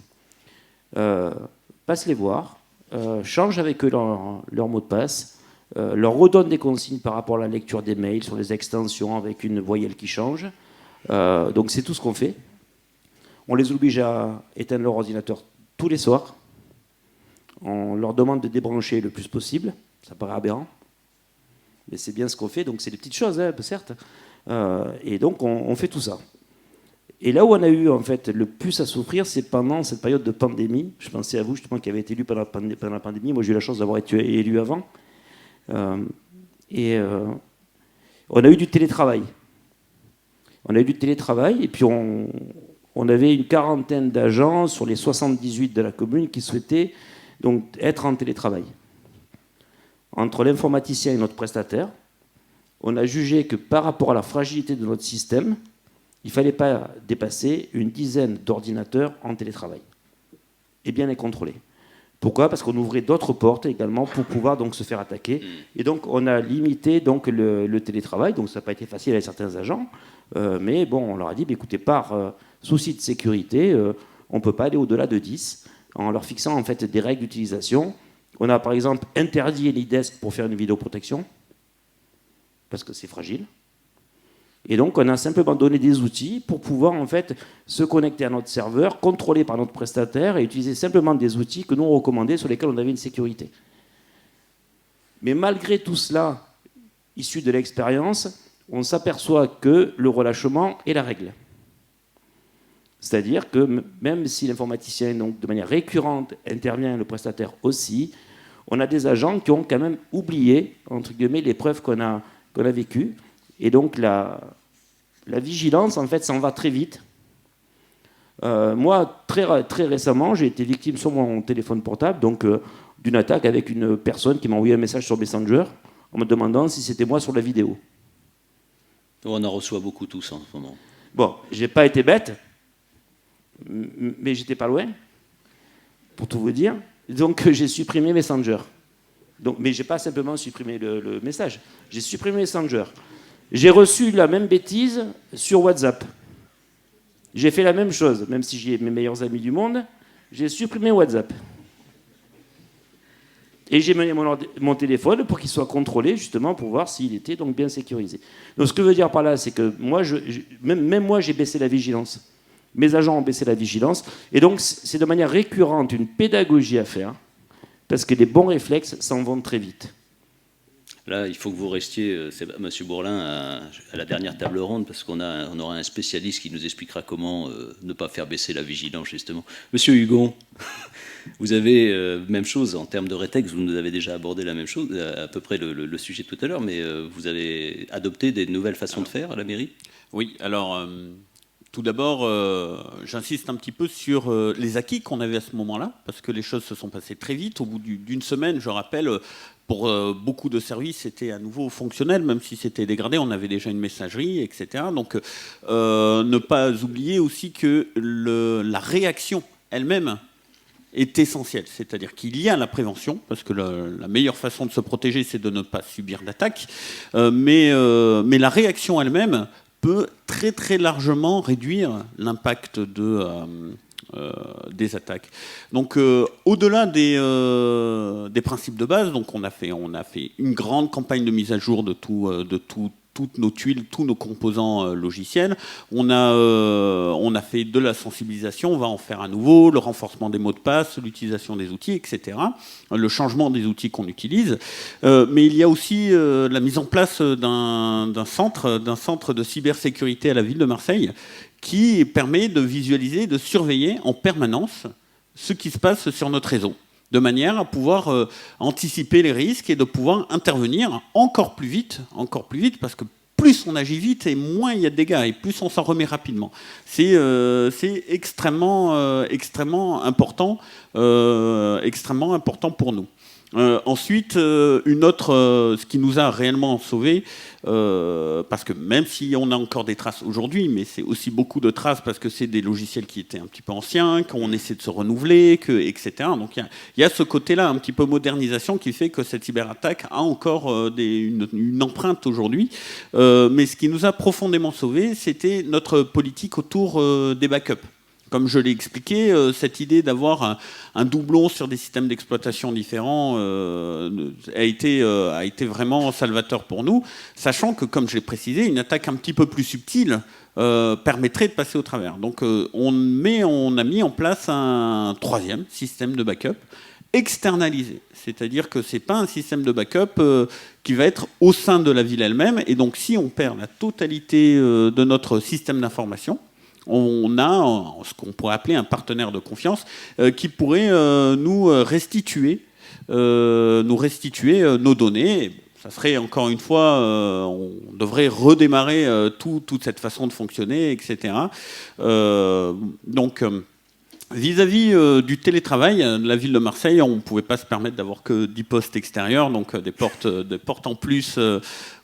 passe les voir, change avec eux leur mot de passe, leur redonne des consignes par rapport à la lecture des mails sur les extensions avec une voyelle qui change. Donc c'est tout ce qu'on fait. On les oblige à éteindre leur ordinateur tous les soirs. On leur demande de débrancher le plus possible. Ça paraît aberrant, mais c'est bien ce qu'on fait. Donc c'est des petites choses, certes. Et donc on fait tout ça. Et là où on a eu en fait le plus à souffrir, c'est pendant cette période de pandémie. Je pensais à vous justement qui avez été élu pendant la pandémie. Moi j'ai eu la chance d'avoir été élu avant. On a eu du télétravail. Et puis on avait une quarantaine d'agents sur les 78 de la commune qui souhaitaient donc être en télétravail. Entre l'informaticien et notre prestataire, on a jugé que par rapport à la fragilité de notre système, il ne fallait pas dépasser une dizaine d'ordinateurs en télétravail et bien les contrôler. Pourquoi ? Parce qu'on ouvrait d'autres portes également pour pouvoir donc se faire attaquer. Et donc on a limité donc le télétravail. Donc ça n'a pas été facile avec certains agents, mais bon, on leur a dit écoutez, par souci de sécurité, on ne peut pas aller au-delà de 10 en leur fixant en fait des règles d'utilisation. On a par exemple interdit l'IDESC pour faire une vidéoprotection parce que c'est fragile. Et donc on a simplement donné des outils pour pouvoir en fait se connecter à notre serveur, contrôlé par notre prestataire et utiliser simplement des outils que nous on recommandait sur lesquels on avait une sécurité. Mais malgré tout cela, issu de l'expérience, on s'aperçoit que le relâchement est la règle. C'est-à-dire que même si l'informaticien, donc, de manière récurrente, intervient, le prestataire aussi, on a des agents qui ont quand même oublié, entre guillemets, les preuves qu'on a vécues. Et donc la vigilance, en fait, s'en va très vite. Moi, très récemment, j'ai été victime sur mon téléphone portable donc d'une attaque avec une personne qui m'a envoyé un message sur Messenger en me demandant si c'était moi sur la vidéo. On en reçoit beaucoup tous en ce moment. Bon, j'ai pas été bête, mais j'étais pas loin, pour tout vous dire. Donc j'ai supprimé Messenger. Donc, mais j'ai pas simplement supprimé le message, j'ai supprimé Messenger. J'ai reçu la même bêtise sur WhatsApp. J'ai fait la même chose, même si j'ai mes meilleurs amis du monde, j'ai supprimé WhatsApp. Et j'ai mené mon téléphone pour qu'il soit contrôlé, justement, pour voir s'il était donc bien sécurisé. Donc ce que je veux dire par là, c'est que moi, même moi, j'ai baissé la vigilance. Mes agents ont baissé la vigilance. Et donc, c'est de manière récurrente une pédagogie à faire, parce que les bons réflexes s'en vont très vite. Là, il faut que vous restiez, M. Bourlin, à la dernière table ronde, parce qu'on aura un spécialiste qui nous expliquera comment ne pas faire baisser la vigilance, justement. Monsieur Hugon, vous avez même chose en termes de rétex, vous nous avez déjà abordé la même chose, à peu près le sujet tout à l'heure, mais vous avez adopté des nouvelles façons de faire à la mairie ? Oui, alors... Tout d'abord, j'insiste un petit peu sur les acquis qu'on avait à ce moment-là, parce que les choses se sont passées très vite. Au bout d'une semaine, je rappelle, pour beaucoup de services, c'était à nouveau fonctionnel, même si c'était dégradé, on avait déjà une messagerie, etc. Donc, ne pas oublier aussi que la réaction elle-même est essentielle. C'est-à-dire qu'il y a la prévention, parce que la meilleure façon de se protéger, c'est de ne pas subir d'attaque, mais la réaction elle-même peut très très largement réduire l'impact des attaques. Donc au-delà des principes de base, donc on a fait une grande campagne de mise à jour de toutes nos tuiles, tous nos composants logiciels. On a fait de la sensibilisation, on va en faire à nouveau, le renforcement des mots de passe, l'utilisation des outils, etc. Le changement des outils qu'on utilise. Mais il y a aussi la mise en place d'un centre de cybersécurité à la ville de Marseille qui permet de visualiser, de surveiller en permanence ce qui se passe sur notre réseau, de manière à pouvoir anticiper les risques et de pouvoir intervenir encore plus vite, parce que plus on agit vite et moins il y a de dégâts, et plus on s'en remet rapidement. C'est extrêmement important pour nous. Ensuite, ce qui nous a réellement sauvés, parce que même si on a encore des traces aujourd'hui, mais c'est aussi beaucoup de traces parce que c'est des logiciels qui étaient un petit peu anciens, qu'on essaie de se renouveler, etc. Donc il y a ce côté-là, un petit peu modernisation, qui fait que cette cyberattaque a encore une empreinte aujourd'hui. Mais ce qui nous a profondément sauvés, c'était notre politique autour des backups. Comme je l'ai expliqué, cette idée d'avoir un doublon sur des systèmes d'exploitation différents a été vraiment salvateur pour nous, sachant que, comme je l'ai précisé, une attaque un petit peu plus subtile permettrait de passer au travers. Donc on a mis en place un troisième système de backup externalisé. C'est-à-dire que ce n'est pas un système de backup qui va être au sein de la ville elle-même. Et donc si on perd la totalité de notre système d'information, on a ce qu'on pourrait appeler un partenaire de confiance qui pourrait nous restituer nos données. Ça serait, encore une fois, on devrait redémarrer toute cette façon de fonctionner, etc. Donc, vis-à-vis du télétravail, la ville de Marseille, on ne pouvait pas se permettre d'avoir que 10 postes extérieurs, donc des portes en plus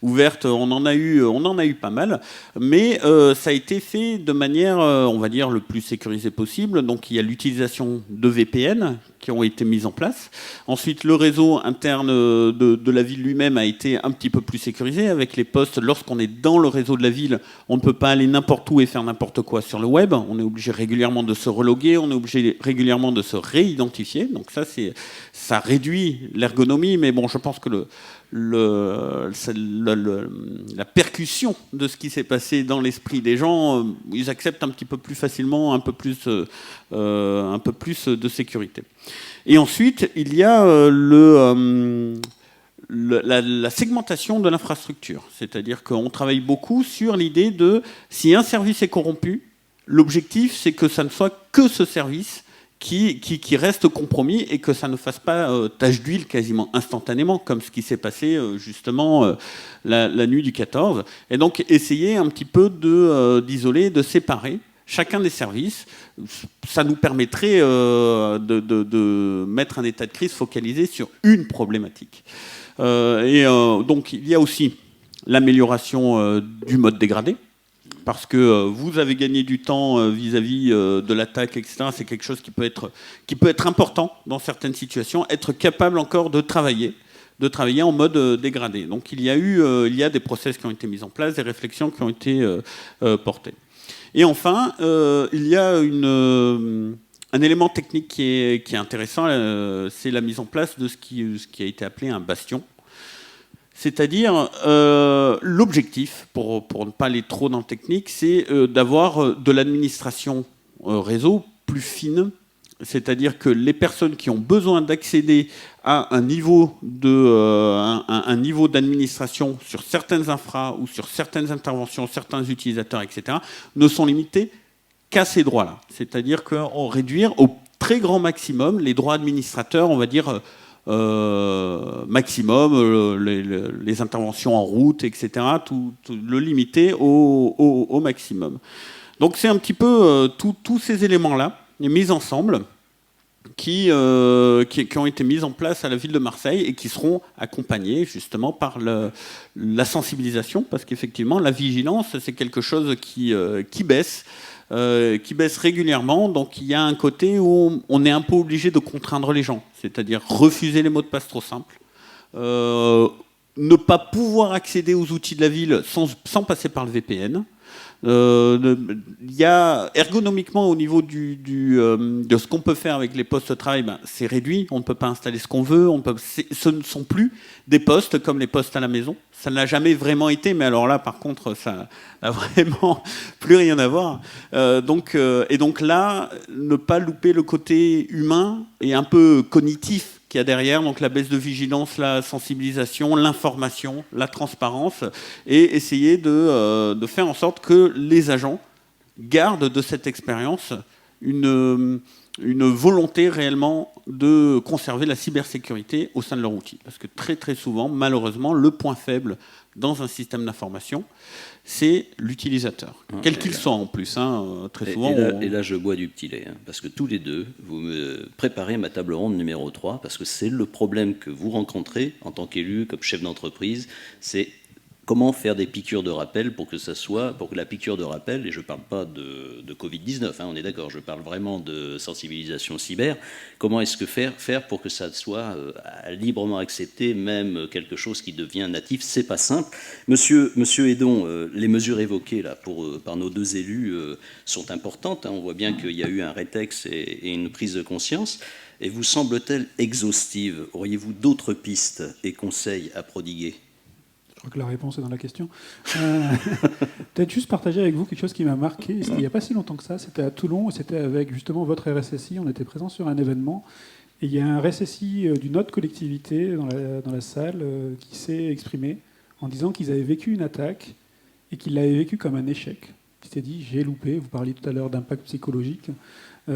ouvertes, on en a eu pas mal, mais ça a été fait de manière, on va dire, le plus sécurisée possible. Donc il y a l'utilisation de VPN qui ont été mises en place. Ensuite, le réseau interne de la ville lui-même a été un petit peu plus sécurisé avec les postes. Lorsqu'on est dans le réseau de la ville, on ne peut pas aller n'importe où et faire n'importe quoi sur le web. On est obligé régulièrement de se reloguer, on est obligé régulièrement de se réidentifier. Donc ça réduit l'ergonomie, mais bon, je pense que la percussion de ce qui s'est passé dans l'esprit des gens, ils acceptent un petit peu plus facilement, un peu plus de sécurité. Et ensuite, il y a la segmentation de l'infrastructure. C'est-à-dire qu'on travaille beaucoup sur l'idée de, si un service est corrompu, L'objectif, c'est que ça ne soit que ce service qui reste compromis et que ça ne fasse pas tache d'huile quasiment instantanément, comme ce qui s'est passé justement la nuit du 14. Et donc essayer un petit peu d'isoler, de séparer chacun des services. Ça nous permettrait de mettre un état de crise focalisé sur une problématique. Donc il y a aussi l'amélioration du mode dégradé, parce que vous avez gagné du temps vis-à-vis de l'attaque, etc. C'est quelque chose qui peut être important dans certaines situations, être capable encore de travailler en mode dégradé. Donc il y a des process qui ont été mis en place, des réflexions qui ont été portées. Et enfin, il y a un élément technique qui est intéressant, c'est la mise en place de ce qui a été appelé un bastion. C'est-à-dire, l'objectif, pour ne pas aller trop dans le technique, c'est d'avoir de l'administration réseau plus fine. C'est-à-dire que les personnes qui ont besoin d'accéder à un niveau d'administration sur certaines infras ou sur certaines interventions, certains utilisateurs, etc., ne sont limités qu'à ces droits-là. C'est-à-dire qu'on réduire au très grand maximum les droits administrateurs, on va dire, maximum, les interventions en route, etc., tout le limiter au maximum. Donc c'est un petit peu tous ces éléments-là mis ensemble qui ont été mis en place à la ville de Marseille et qui seront accompagnés justement par la sensibilisation, parce qu'effectivement la vigilance c'est quelque chose qui baisse régulièrement. Donc il y a un côté où on est un peu obligé de contraindre les gens, c'est-à-dire refuser les mots de passe trop simples, ne pas pouvoir accéder aux outils de la ville sans passer par le VPN. Il y a ergonomiquement au niveau de ce qu'on peut faire avec les postes de travail, c'est réduit, on ne peut pas installer ce qu'on veut, ce ne sont plus des postes comme les postes à la maison, ça n'a jamais vraiment été, mais alors là par contre ça n'a vraiment plus rien à voir. Et donc là, ne pas louper le côté humain et un peu cognitif qu'il y a derrière, donc la baisse de vigilance, la sensibilisation, l'information, la transparence, et essayer de faire en sorte que les agents gardent de cette expérience une volonté réellement de conserver la cybersécurité au sein de leur outil. Parce que très très souvent, malheureusement, le point faible dans un système d'information, c'est l'utilisateur, quel qu'il soit en plus. Très souvent, et là, je bois du petit lait, parce que tous les deux, vous me préparez ma table ronde numéro 3, parce que c'est le problème que vous rencontrez en tant qu'élu, comme chef d'entreprise, c'est comment faire des piqûres de rappel pour que la piqûre de rappel, et je ne parle pas de Covid-19, on est d'accord, je parle vraiment de sensibilisation cyber, comment est-ce que faire pour que ça soit librement accepté, même quelque chose qui devient natif, c'est pas simple. Monsieur Hédon, les mesures évoquées là, par nos deux élus sont importantes, on voit bien qu'il y a eu un rétex et une prise de conscience, et vous semble-t-elle exhaustive? Auriez-vous d'autres pistes et conseils à prodiguer? Je crois que la réponse est dans la question. Peut-être juste partager avec vous quelque chose qui m'a marqué. Il n'y a pas si longtemps que ça. C'était à Toulon et c'était avec justement votre RSSI. On était présent sur un événement. Et il y a un RSSI d'une autre collectivité dans la salle qui s'est exprimé en disant qu'ils avaient vécu une attaque et qu'ils l'avaient vécu comme un échec. Il s'est dit, j'ai loupé. Vous parliez tout à l'heure d'impact psychologique.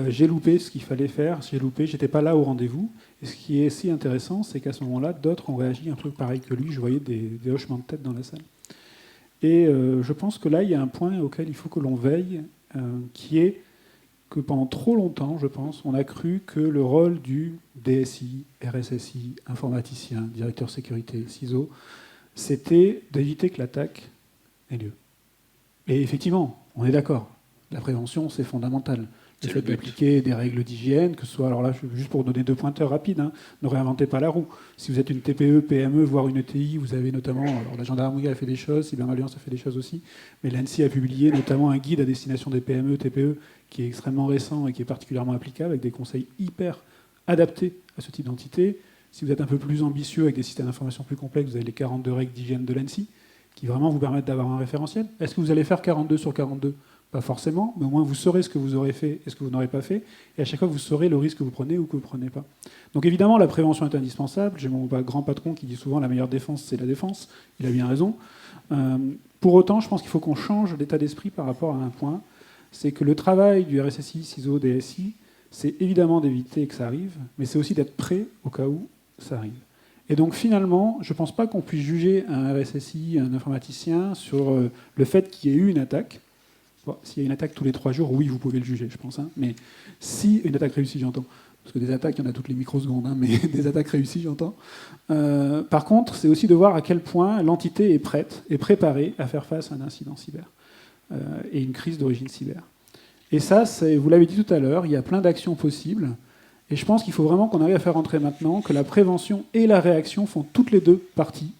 J'ai loupé ce qu'il fallait faire. J'étais pas là au rendez-vous. Et ce qui est si intéressant, c'est qu'à ce moment-là, d'autres ont réagi un peu pareil que lui. Je voyais des hochements de tête dans la salle. Et je pense que là, il y a un point auquel il faut que l'on veille, qui est que pendant trop longtemps, je pense, on a cru que le rôle du DSI, RSSI, informaticien, directeur sécurité, CISO, c'était d'éviter que l'attaque ait lieu. Et effectivement, on est d'accord. La prévention, c'est fondamental. Le fait d'appliquer des règles d'hygiène, que ce soit, alors là, juste pour donner 2 pointeurs rapides, ne réinventez pas la roue. Si vous êtes une TPE, PME, voire une ETI, vous avez notamment, alors la gendarmerie a fait des choses, Cybermalliance a fait des choses aussi, mais l'ANSSI a publié notamment un guide à destination des PME, TPE, qui est extrêmement récent et qui est particulièrement applicable, avec des conseils hyper adaptés à ce type d'entité. Si vous êtes un peu plus ambitieux, avec des systèmes d'information plus complexes, vous avez les 42 règles d'hygiène de l'ANSSI, qui vraiment vous permettent d'avoir un référentiel. Est-ce que vous allez faire 42 sur 42 ? Pas forcément, mais au moins vous saurez ce que vous aurez fait et ce que vous n'aurez pas fait, et à chaque fois vous saurez le risque que vous prenez ou que vous ne prenez pas. Donc évidemment, la prévention est indispensable. J'ai mon grand patron qui dit souvent la meilleure défense, c'est la défense. Il a bien raison. Pour autant, je pense qu'il faut qu'on change d'état d'esprit par rapport à un point, c'est que le travail du RSSI, CISO, DSI, c'est évidemment d'éviter que ça arrive, mais c'est aussi d'être prêt au cas où ça arrive. Et donc finalement, je ne pense pas qu'on puisse juger un RSSI, un informaticien, sur le fait qu'il y ait eu une attaque. Bon, s'il y a une attaque tous les 3 jours, oui, vous pouvez le juger, je pense. Hein. Mais si une attaque réussie, j'entends. Parce que des attaques, il y en a toutes les microsecondes, hein, mais des attaques réussies, j'entends. Par contre, c'est aussi de voir à quel point l'entité est prête et préparée à faire face à un incident cyber et une crise d'origine cyber. Et ça, vous l'avez dit tout à l'heure, il y a plein d'actions possibles. Et je pense qu'il faut vraiment qu'on arrive à faire entrer maintenant que la prévention et la réaction font toutes les deux partie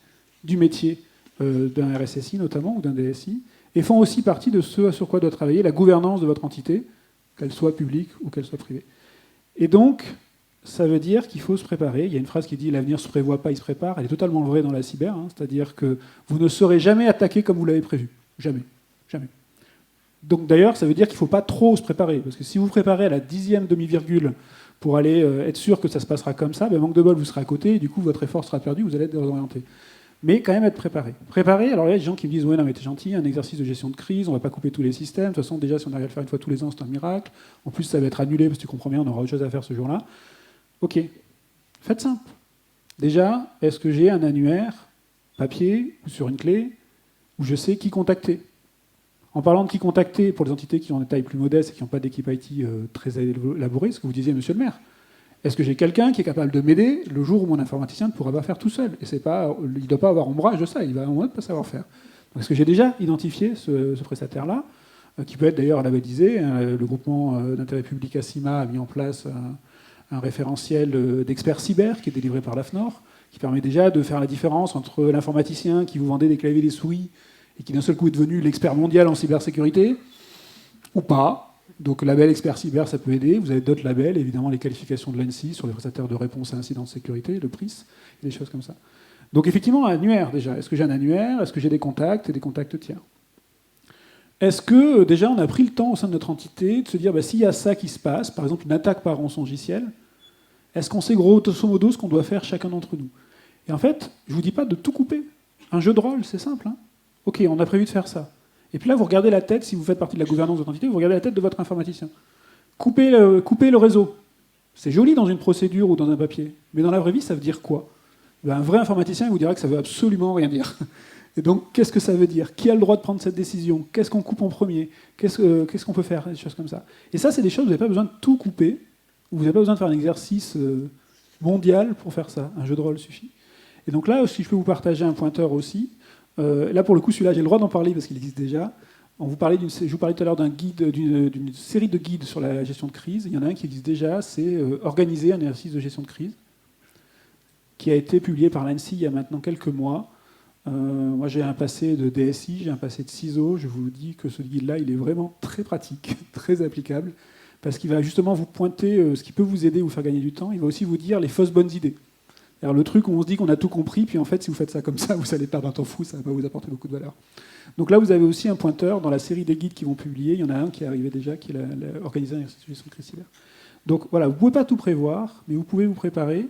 du métier d'un RSSI notamment, ou d'un DSI, et font aussi partie de ce sur quoi doit travailler la gouvernance de votre entité, qu'elle soit publique ou qu'elle soit privée. Et donc, ça veut dire qu'il faut se préparer. Il y a une phrase qui dit « l'avenir ne se prévoit pas, il se prépare ». Elle est totalement vraie dans la cyber, hein, c'est-à-dire que vous ne serez jamais attaqué comme vous l'avez prévu. Jamais. Jamais. Donc d'ailleurs, ça veut dire qu'il ne faut pas trop se préparer, parce que si vous vous préparez à la 10e demi-virgule pour aller être sûr que ça se passera comme ça, ben, manque de bol, vous serez à côté, et du coup, votre effort sera perdu, vous allez être désorienté. Mais quand même être préparé. Préparé, alors il y a des gens qui me disent « ouais, non, mais t'es gentil, un exercice de gestion de crise, on ne va pas couper tous les systèmes, de toute façon, déjà, si on arrive à le faire une fois tous les ans, c'est un miracle. En plus, ça va être annulé, parce que tu comprends bien, on aura autre chose à faire ce jour-là. » Ok, faites simple. Déjà, est-ce que j'ai un annuaire, papier, ou sur une clé, où je sais qui contacter ? En parlant de qui contacter, pour les entités qui ont des tailles plus modestes et qui n'ont pas d'équipe IT très élaborée, ce que vous disiez, monsieur le maire, est-ce que j'ai quelqu'un qui est capable de m'aider le jour où mon informaticien ne pourra pas faire tout seul ? Et il ne doit pas avoir ombrage de ça, il va au moins pas savoir faire. Est-ce que j'ai déjà identifié ce prestataire-là, qui peut être d'ailleurs labellisé ? Le groupement d'intérêt public ACIMA a mis en place un référentiel d'experts cyber qui est délivré par l'AFNOR, qui permet déjà de faire la différence entre l'informaticien qui vous vendait des claviers et des souris et qui d'un seul coup est devenu l'expert mondial en cybersécurité, ou pas. Donc label expert cyber, ça peut aider. Vous avez d'autres labels, évidemment les qualifications de l'ANSSI sur les prestataires de réponse à incidents de sécurité, le PRIS, et des choses comme ça. Donc effectivement, un annuaire déjà. Est-ce que j'ai un annuaire ? Est-ce que j'ai des contacts et des contacts tiers ? Est-ce que déjà on a pris le temps au sein de notre entité de se dire, s'il y a ça qui se passe, par exemple une attaque par rançongiciel, est-ce qu'on sait grosso modo ce qu'on doit faire chacun d'entre nous ? Et en fait, je ne vous dis pas de tout couper. Un jeu de rôle, c'est simple. Hein. Ok, on a prévu de faire ça. Et puis là, vous regardez la tête, si vous faites partie de la gouvernance de votre entité, vous regardez la tête de votre informaticien. Coupez le réseau. C'est joli dans une procédure ou dans un papier. Mais dans la vraie vie, ça veut dire quoi ? Un vrai informaticien, il vous dira que ça ne veut absolument rien dire. Et donc, qu'est-ce que ça veut dire ? Qui a le droit de prendre cette décision ? Qu'est-ce qu'on coupe en premier ? Qu'est-ce qu'on peut faire ? Des choses comme ça. Et ça, c'est des choses, vous n'avez pas besoin de tout couper. Vous n'avez pas besoin de faire un exercice mondial pour faire ça. Un jeu de rôle suffit. Et donc là, si je peux vous partager un pointeur aussi, là, pour le coup, celui-là, j'ai le droit d'en parler parce qu'il existe déjà. Je vous parlais tout à l'heure d'une série de guides sur la gestion de crise. Il y en a un qui existe déjà, c'est organiser un exercice de gestion de crise, qui a été publié par l'ANSSI il y a maintenant quelques mois. Moi, j'ai un passé de DSI, j'ai un passé de CISO. Je vous dis que ce guide-là, il est vraiment très pratique, très applicable, parce qu'il va justement vous pointer ce qui peut vous aider, vous faire gagner du temps. Il va aussi vous dire les fausses bonnes idées. Alors, le truc où on se dit qu'on a tout compris, puis en fait, si vous faites ça comme ça, vous allez perdre un temps fou, ça ne va pas vous apporter beaucoup de valeur. Donc là, vous avez aussi un pointeur dans la série des guides qui vont publier. Il y en a un qui est arrivé déjà, qui est organisé une gestion de crise cyber. Donc voilà, vous ne pouvez pas tout prévoir, mais vous pouvez vous préparer.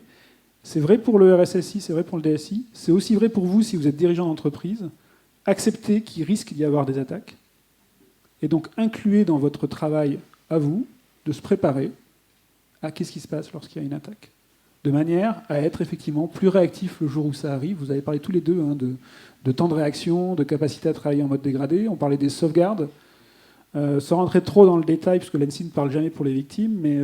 C'est vrai pour le RSSI, c'est vrai pour le DSI. C'est aussi vrai pour vous si vous êtes dirigeant d'entreprise. Acceptez qu'il risque d'y avoir des attaques. Et donc, incluez dans votre travail, à vous, de se préparer à qu'est-ce qui se passe lorsqu'il y a une attaque. De manière à être effectivement plus réactif le jour où ça arrive. Vous avez parlé tous les deux de temps de réaction, de capacité à travailler en mode dégradé. On parlait des sauvegardes. Sans rentrer trop dans le détail, puisque l'ANSSI ne parle jamais pour les victimes, mais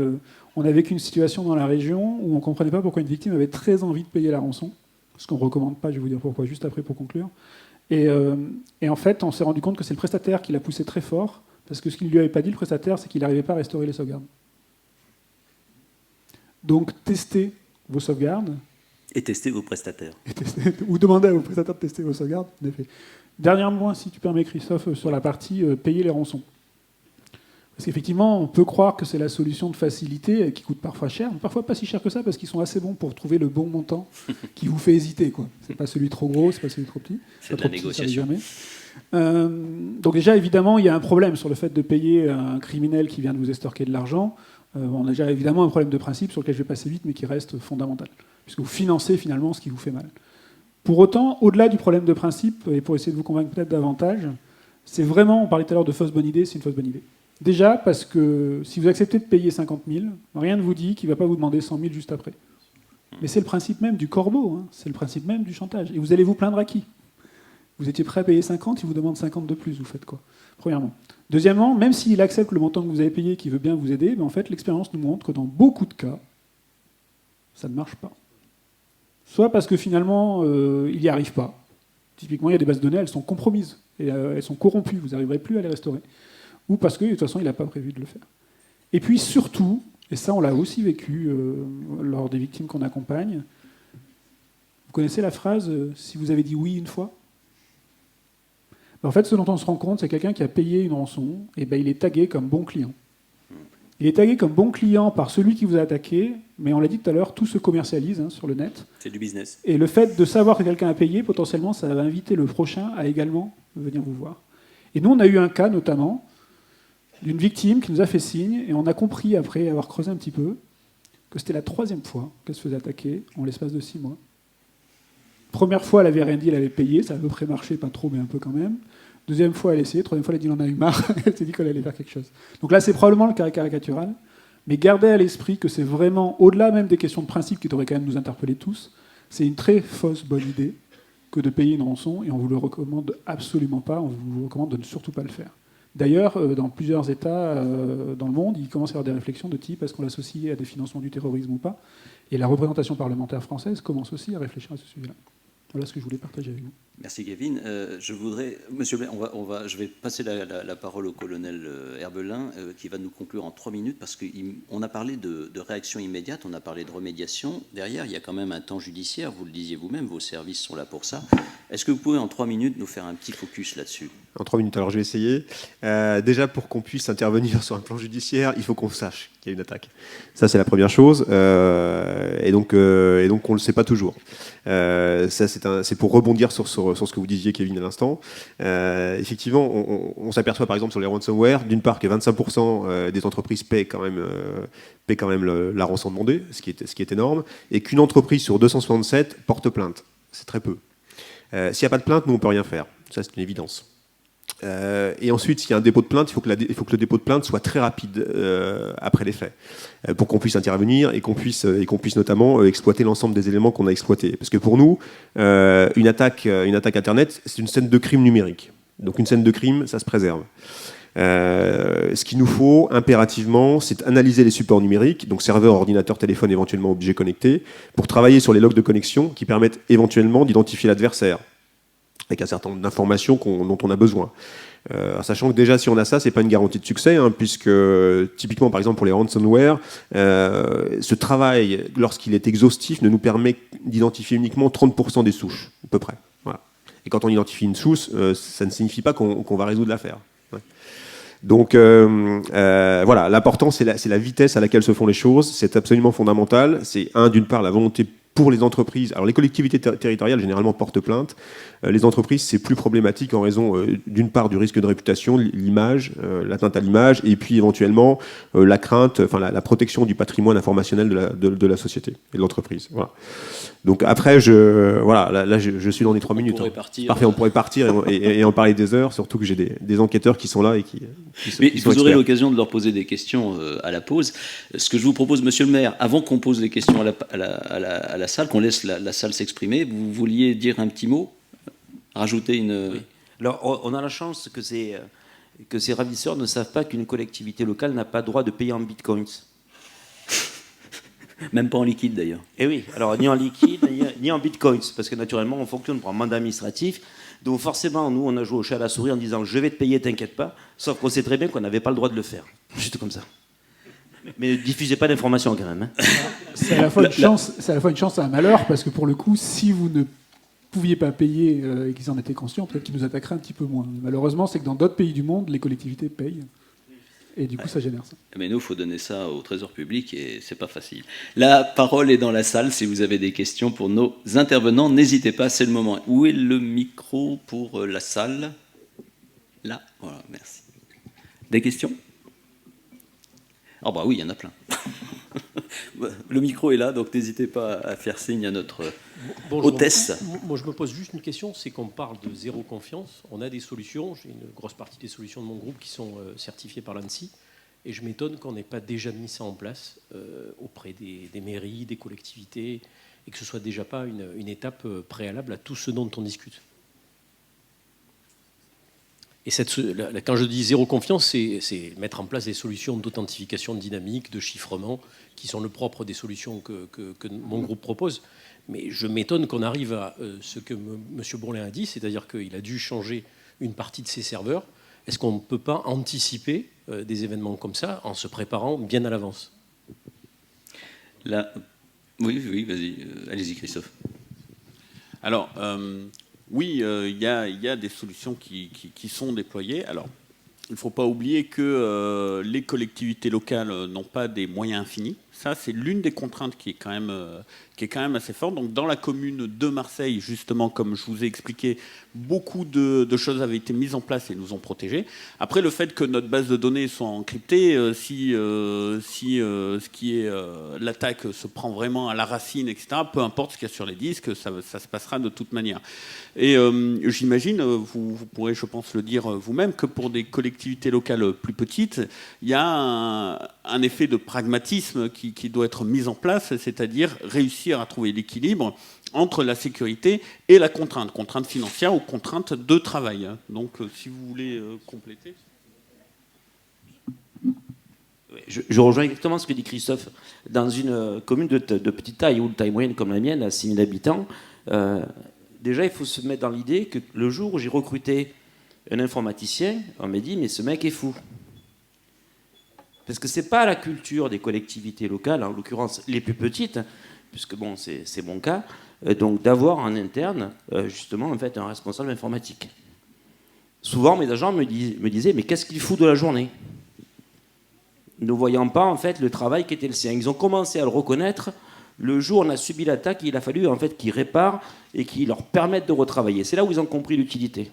on a vécu une situation dans la région où on ne comprenait pas pourquoi une victime avait très envie de payer la rançon. Ce qu'on ne recommande pas, je vais vous dire pourquoi, juste après pour conclure. Et en fait, on s'est rendu compte que c'est le prestataire qui l'a poussé très fort, parce que ce qu'il ne lui avait pas dit, le prestataire, c'est qu'il n'arrivait pas à restaurer les sauvegardes. Donc, testez vos sauvegardes. Et testez vos prestataires. Ou demandez à vos prestataires de tester vos sauvegardes, en effet. Dernier point, si tu permets, Christophe, sur la partie payer les rançons. Parce qu'effectivement, on peut croire que c'est la solution de facilité qui coûte parfois cher, mais parfois pas si cher que ça, parce qu'ils sont assez bons pour trouver le bon montant qui vous fait hésiter. C'est pas celui trop gros, c'est pas celui trop petit. C'est de la négociation. Donc déjà, évidemment, il y a un problème sur le fait de payer un criminel qui vient de vous estorquer de l'argent. On a déjà évidemment un problème de principe sur lequel je vais passer vite, mais qui reste fondamental, puisque vous financez finalement ce qui vous fait mal. Pour autant, au-delà du problème de principe, et pour essayer de vous convaincre peut-être davantage, c'est vraiment, on parlait tout à l'heure de fausse bonne idée, c'est une fausse bonne idée. Déjà parce que si vous acceptez de payer 50 000, rien ne vous dit qu'il ne va pas vous demander 100 000 juste après. Mais c'est le principe même du corbeau, hein. C'est le principe même du chantage. Et vous allez vous plaindre à qui? Vous étiez prêt à payer 50, il vous demande 50 de plus, vous faites quoi? Premièrement. Deuxièmement, même s'il accepte le montant que vous avez payé, qu'il veut bien vous aider, mais en fait, l'expérience nous montre que dans beaucoup de cas, ça ne marche pas. Soit parce que finalement, il n'y arrive pas. Typiquement, il y a des bases de données, elles sont compromises, et elles sont corrompues, vous n'arriverez plus à les restaurer. Ou parce que, de toute façon, il n'a pas prévu de le faire. Et puis surtout, et ça on l'a aussi vécu lors des victimes qu'on accompagne, vous connaissez la phrase « si vous avez dit oui une fois », en fait, ce dont on se rend compte, c'est quelqu'un qui a payé une rançon, et ben, il est tagué comme bon client. Il est tagué comme bon client par celui qui vous a attaqué, mais on l'a dit tout à l'heure, tout se commercialise sur le net. C'est du business. Et le fait de savoir que quelqu'un a payé, potentiellement, ça va inviter le prochain à également venir vous voir. Et nous, on a eu un cas, notamment, d'une victime qui nous a fait signe, et on a compris, après avoir creusé un petit peu, que c'était la 3e fois qu'elle se faisait attaquer en l'espace de 6 mois. Première fois, elle avait rien dit, elle avait payé, ça a à peu près marché, pas trop, mais un peu quand même. Deuxième fois, elle a essayé. Troisième fois, elle a dit, on en a eu marre. Elle s'est dit qu'elle allait faire quelque chose. Donc là, c'est probablement le cas caricatural. Mais gardez à l'esprit que c'est vraiment, au-delà même des questions de principe qui devraient quand même nous interpeller tous, c'est une très fausse bonne idée que de payer une rançon, et on vous le recommande absolument pas, on vous recommande de ne surtout pas le faire. D'ailleurs, dans plusieurs États dans le monde, il commence à y avoir des réflexions de type est-ce qu'on l'associe à des financements du terrorisme ou pas? Et la représentation parlementaire française commence aussi à réfléchir à ce sujet-là. Voilà ce que je voulais partager avec vous. Merci Kevin. Je voudrais, Monsieur Blair, je vais passer la parole au colonel Herbelin qui va nous conclure en 3 minutes parce qu'on a parlé de réaction immédiate, on a parlé de remédiation. Derrière, il y a quand même un temps judiciaire, vous le disiez vous-même, vos services sont là pour ça. Est-ce que vous pouvez en 3 minutes nous faire un petit focus là-dessus? En 3 minutes, alors je vais essayer. Déjà, pour qu'on puisse intervenir sur un plan judiciaire, il faut qu'on sache qu'il y a une attaque. Ça, c'est la première chose. Et donc, on ne le sait pas toujours. Ça, c'est pour rebondir sur ce que vous disiez, Kevin, à l'instant. Effectivement, on s'aperçoit, par exemple, sur les ransomware, d'une part, que 25% des entreprises paient quand même la rançon demandée, ce qui est énorme, et qu'une entreprise sur 267 porte plainte. C'est très peu. S'il n'y a pas de plainte, nous, on ne peut rien faire. Ça, c'est une évidence. Et ensuite, s'il y a un dépôt de plainte, il faut que le dépôt de plainte soit très rapide après les faits, pour qu'on puisse intervenir et qu'on puisse notamment exploiter l'ensemble des éléments qu'on a exploités. Parce que pour nous, une attaque Internet, c'est une scène de crime numérique. Donc une scène de crime, ça se préserve. Ce qu'il nous faut impérativement, c'est analyser les supports numériques, donc serveur, ordinateur, téléphone, éventuellement objets connectés, pour travailler sur les logs de connexion qui permettent éventuellement d'identifier l'adversaire avec un certain nombre d'informations dont on a besoin. Sachant que déjà, si on a ça, c'est pas une garantie de succès, puisque typiquement, par exemple, pour les ransomware, ce travail, lorsqu'il est exhaustif, ne nous permet d'identifier uniquement 30% des souches, à peu près. Voilà. Et quand on identifie une souche, ça ne signifie pas qu'on va résoudre l'affaire. Ouais. Donc voilà, l'important, c'est la vitesse à laquelle se font les choses. C'est absolument fondamental. C'est d'une part, la volonté pour les entreprises. Alors les collectivités territoriales généralement portent plainte. Les entreprises, c'est plus problématique en raison d'une part du risque de réputation, l'image, l'atteinte à l'image, et puis éventuellement la crainte, enfin la protection du patrimoine informationnel de la société et de l'entreprise. Voilà. Donc après, je suis dans les 3 minutes. Partir, parfait, on pourrait partir et en parler des heures, surtout que j'ai des enquêteurs qui sont là et qui Mais sont vous aurez experts. l'occasion de leur poser des questions à la pause. Ce que je vous propose, Monsieur le maire, avant qu'on pose les questions à la salle, qu'on laisse la salle s'exprimer, vous vouliez dire un petit mot? Rajouter une... Oui. Alors, on a la chance que ces ravisseurs ne savent pas qu'une collectivité locale n'a pas droit de payer en bitcoins. Même pas en liquide, d'ailleurs. Et oui, alors ni en liquide, ni en bitcoins, parce que naturellement, on fonctionne pour un mandat administratif. Donc forcément, nous, on a joué au chat à la souris en disant « je vais te payer, t'inquiète pas », sauf qu'on sait très bien qu'on n'avait pas le droit de le faire. Juste comme ça. Mais ne diffusez pas d'informations quand même. C'est à la fois une chance et un malheur, parce que pour le coup, si vous ne pouviez pas payer et qu'ils en étaient conscients, peut-être qu'ils nous attaqueraient un petit peu moins. Malheureusement, c'est que dans d'autres pays du monde, les collectivités payent. Et du coup, ça génère ça. Mais nous, il faut donner ça au Trésor public et c'est pas facile. La parole est dans la salle. Si vous avez des questions pour nos intervenants, n'hésitez pas, c'est le moment. Où est le micro pour la salle? Là, voilà, merci. Des questions? Ah bah oui, il y en a plein. Le micro est là, donc n'hésitez pas à faire signe à notre Bonjour. hôtesse. Moi, je me pose juste une question, c'est qu'on parle de zéro confiance. On a des solutions, j'ai une grosse partie des solutions de mon groupe qui sont certifiées par l'ANSSI, et je m'étonne qu'on n'ait pas déjà mis ça en place auprès des mairies, des collectivités, et que ce soit déjà pas une étape préalable à tout ce dont on discute. Et quand je dis zéro confiance, c'est mettre en place des solutions d'authentification dynamique, de chiffrement, qui sont le propre des solutions que mon groupe propose. Mais je m'étonne qu'on arrive à ce que M. Bourlin a dit, c'est-à-dire qu'il a dû changer une partie de ses serveurs. Est-ce qu'on ne peut pas anticiper des événements comme ça en se préparant bien à l'avance? Là, oui, vas-y, allez-y Christophe. Alors, oui, il y a des solutions qui sont déployées. Alors, il ne faut pas oublier que les collectivités locales n'ont pas des moyens infinis. Ça, c'est l'une des contraintes qui est quand même assez forte. Donc, dans la commune de Marseille, justement, comme je vous ai expliqué, beaucoup de choses avaient été mises en place et nous ont protégés. Après, le fait que notre base de données soit encryptée, si ce qui est l'attaque se prend vraiment à la racine, etc., peu importe ce qu'il y a sur les disques, ça se passera de toute manière. Et j'imagine, vous pourrez, je pense, le dire vous-même, que pour des collectivités locales plus petites, il y a un effet de pragmatisme qui doit être mis en place, c'est-à-dire réussir à trouver l'équilibre entre la sécurité et la contrainte financière ou contrainte de travail. Donc, si vous voulez compléter. Je rejoins exactement ce que dit Christophe. Dans une commune de petite taille ou de taille moyenne comme la mienne, à 6 000 habitants, déjà, il faut se mettre dans l'idée que le jour où j'ai recruté un informaticien, on m'a dit « mais ce mec est fou ». Parce que ce n'est pas la culture des collectivités locales, en l'occurrence les plus petites, puisque bon, c'est mon cas, donc d'avoir en interne, justement, en fait, un responsable informatique. Souvent, mes agents me disaient « mais qu'est-ce qu'il fout de la journée ?» Ne voyant pas, en fait, le travail qui était le sien. Ils ont commencé à le reconnaître le jour où on a subi l'attaque, il a fallu, en fait, qu'ils réparent et qu'ils leur permettent de retravailler. C'est là où ils ont compris l'utilité.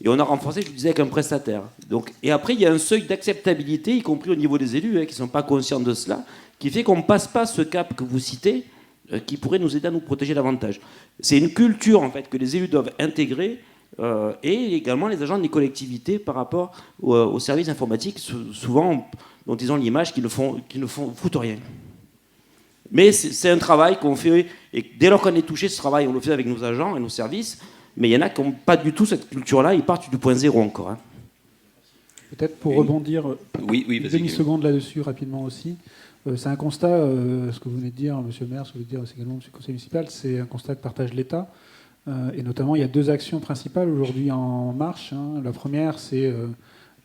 Et on a renforcé, je vous disais, avec un prestataire. Donc, et après, il y a un seuil d'acceptabilité, y compris au niveau des élus, qui ne sont pas conscients de cela, qui fait qu'on ne passe pas ce cap que vous citez, qui pourrait nous aider à nous protéger davantage. C'est une culture, en fait, que les élus doivent intégrer, et également les agents des collectivités par rapport aux services informatiques, souvent dont ils ont l'image qu'ils ne foutent rien. Mais c'est un travail qu'on fait, et dès lors qu'on est touché, ce travail, on le fait avec nos agents et nos services. Mais il y en a qui n'ont pas du tout cette culture-là, ils partent du point zéro encore. Hein. Peut-être pour rebondir une demi-seconde là-dessus rapidement aussi. C'est un constat, ce que vous venez de dire, monsieur le maire, ce que vous venez de dire également, monsieur le conseiller municipal, c'est un constat que partage l'État. Et notamment, il y a deux actions principales aujourd'hui en marche. Hein. La première, c'est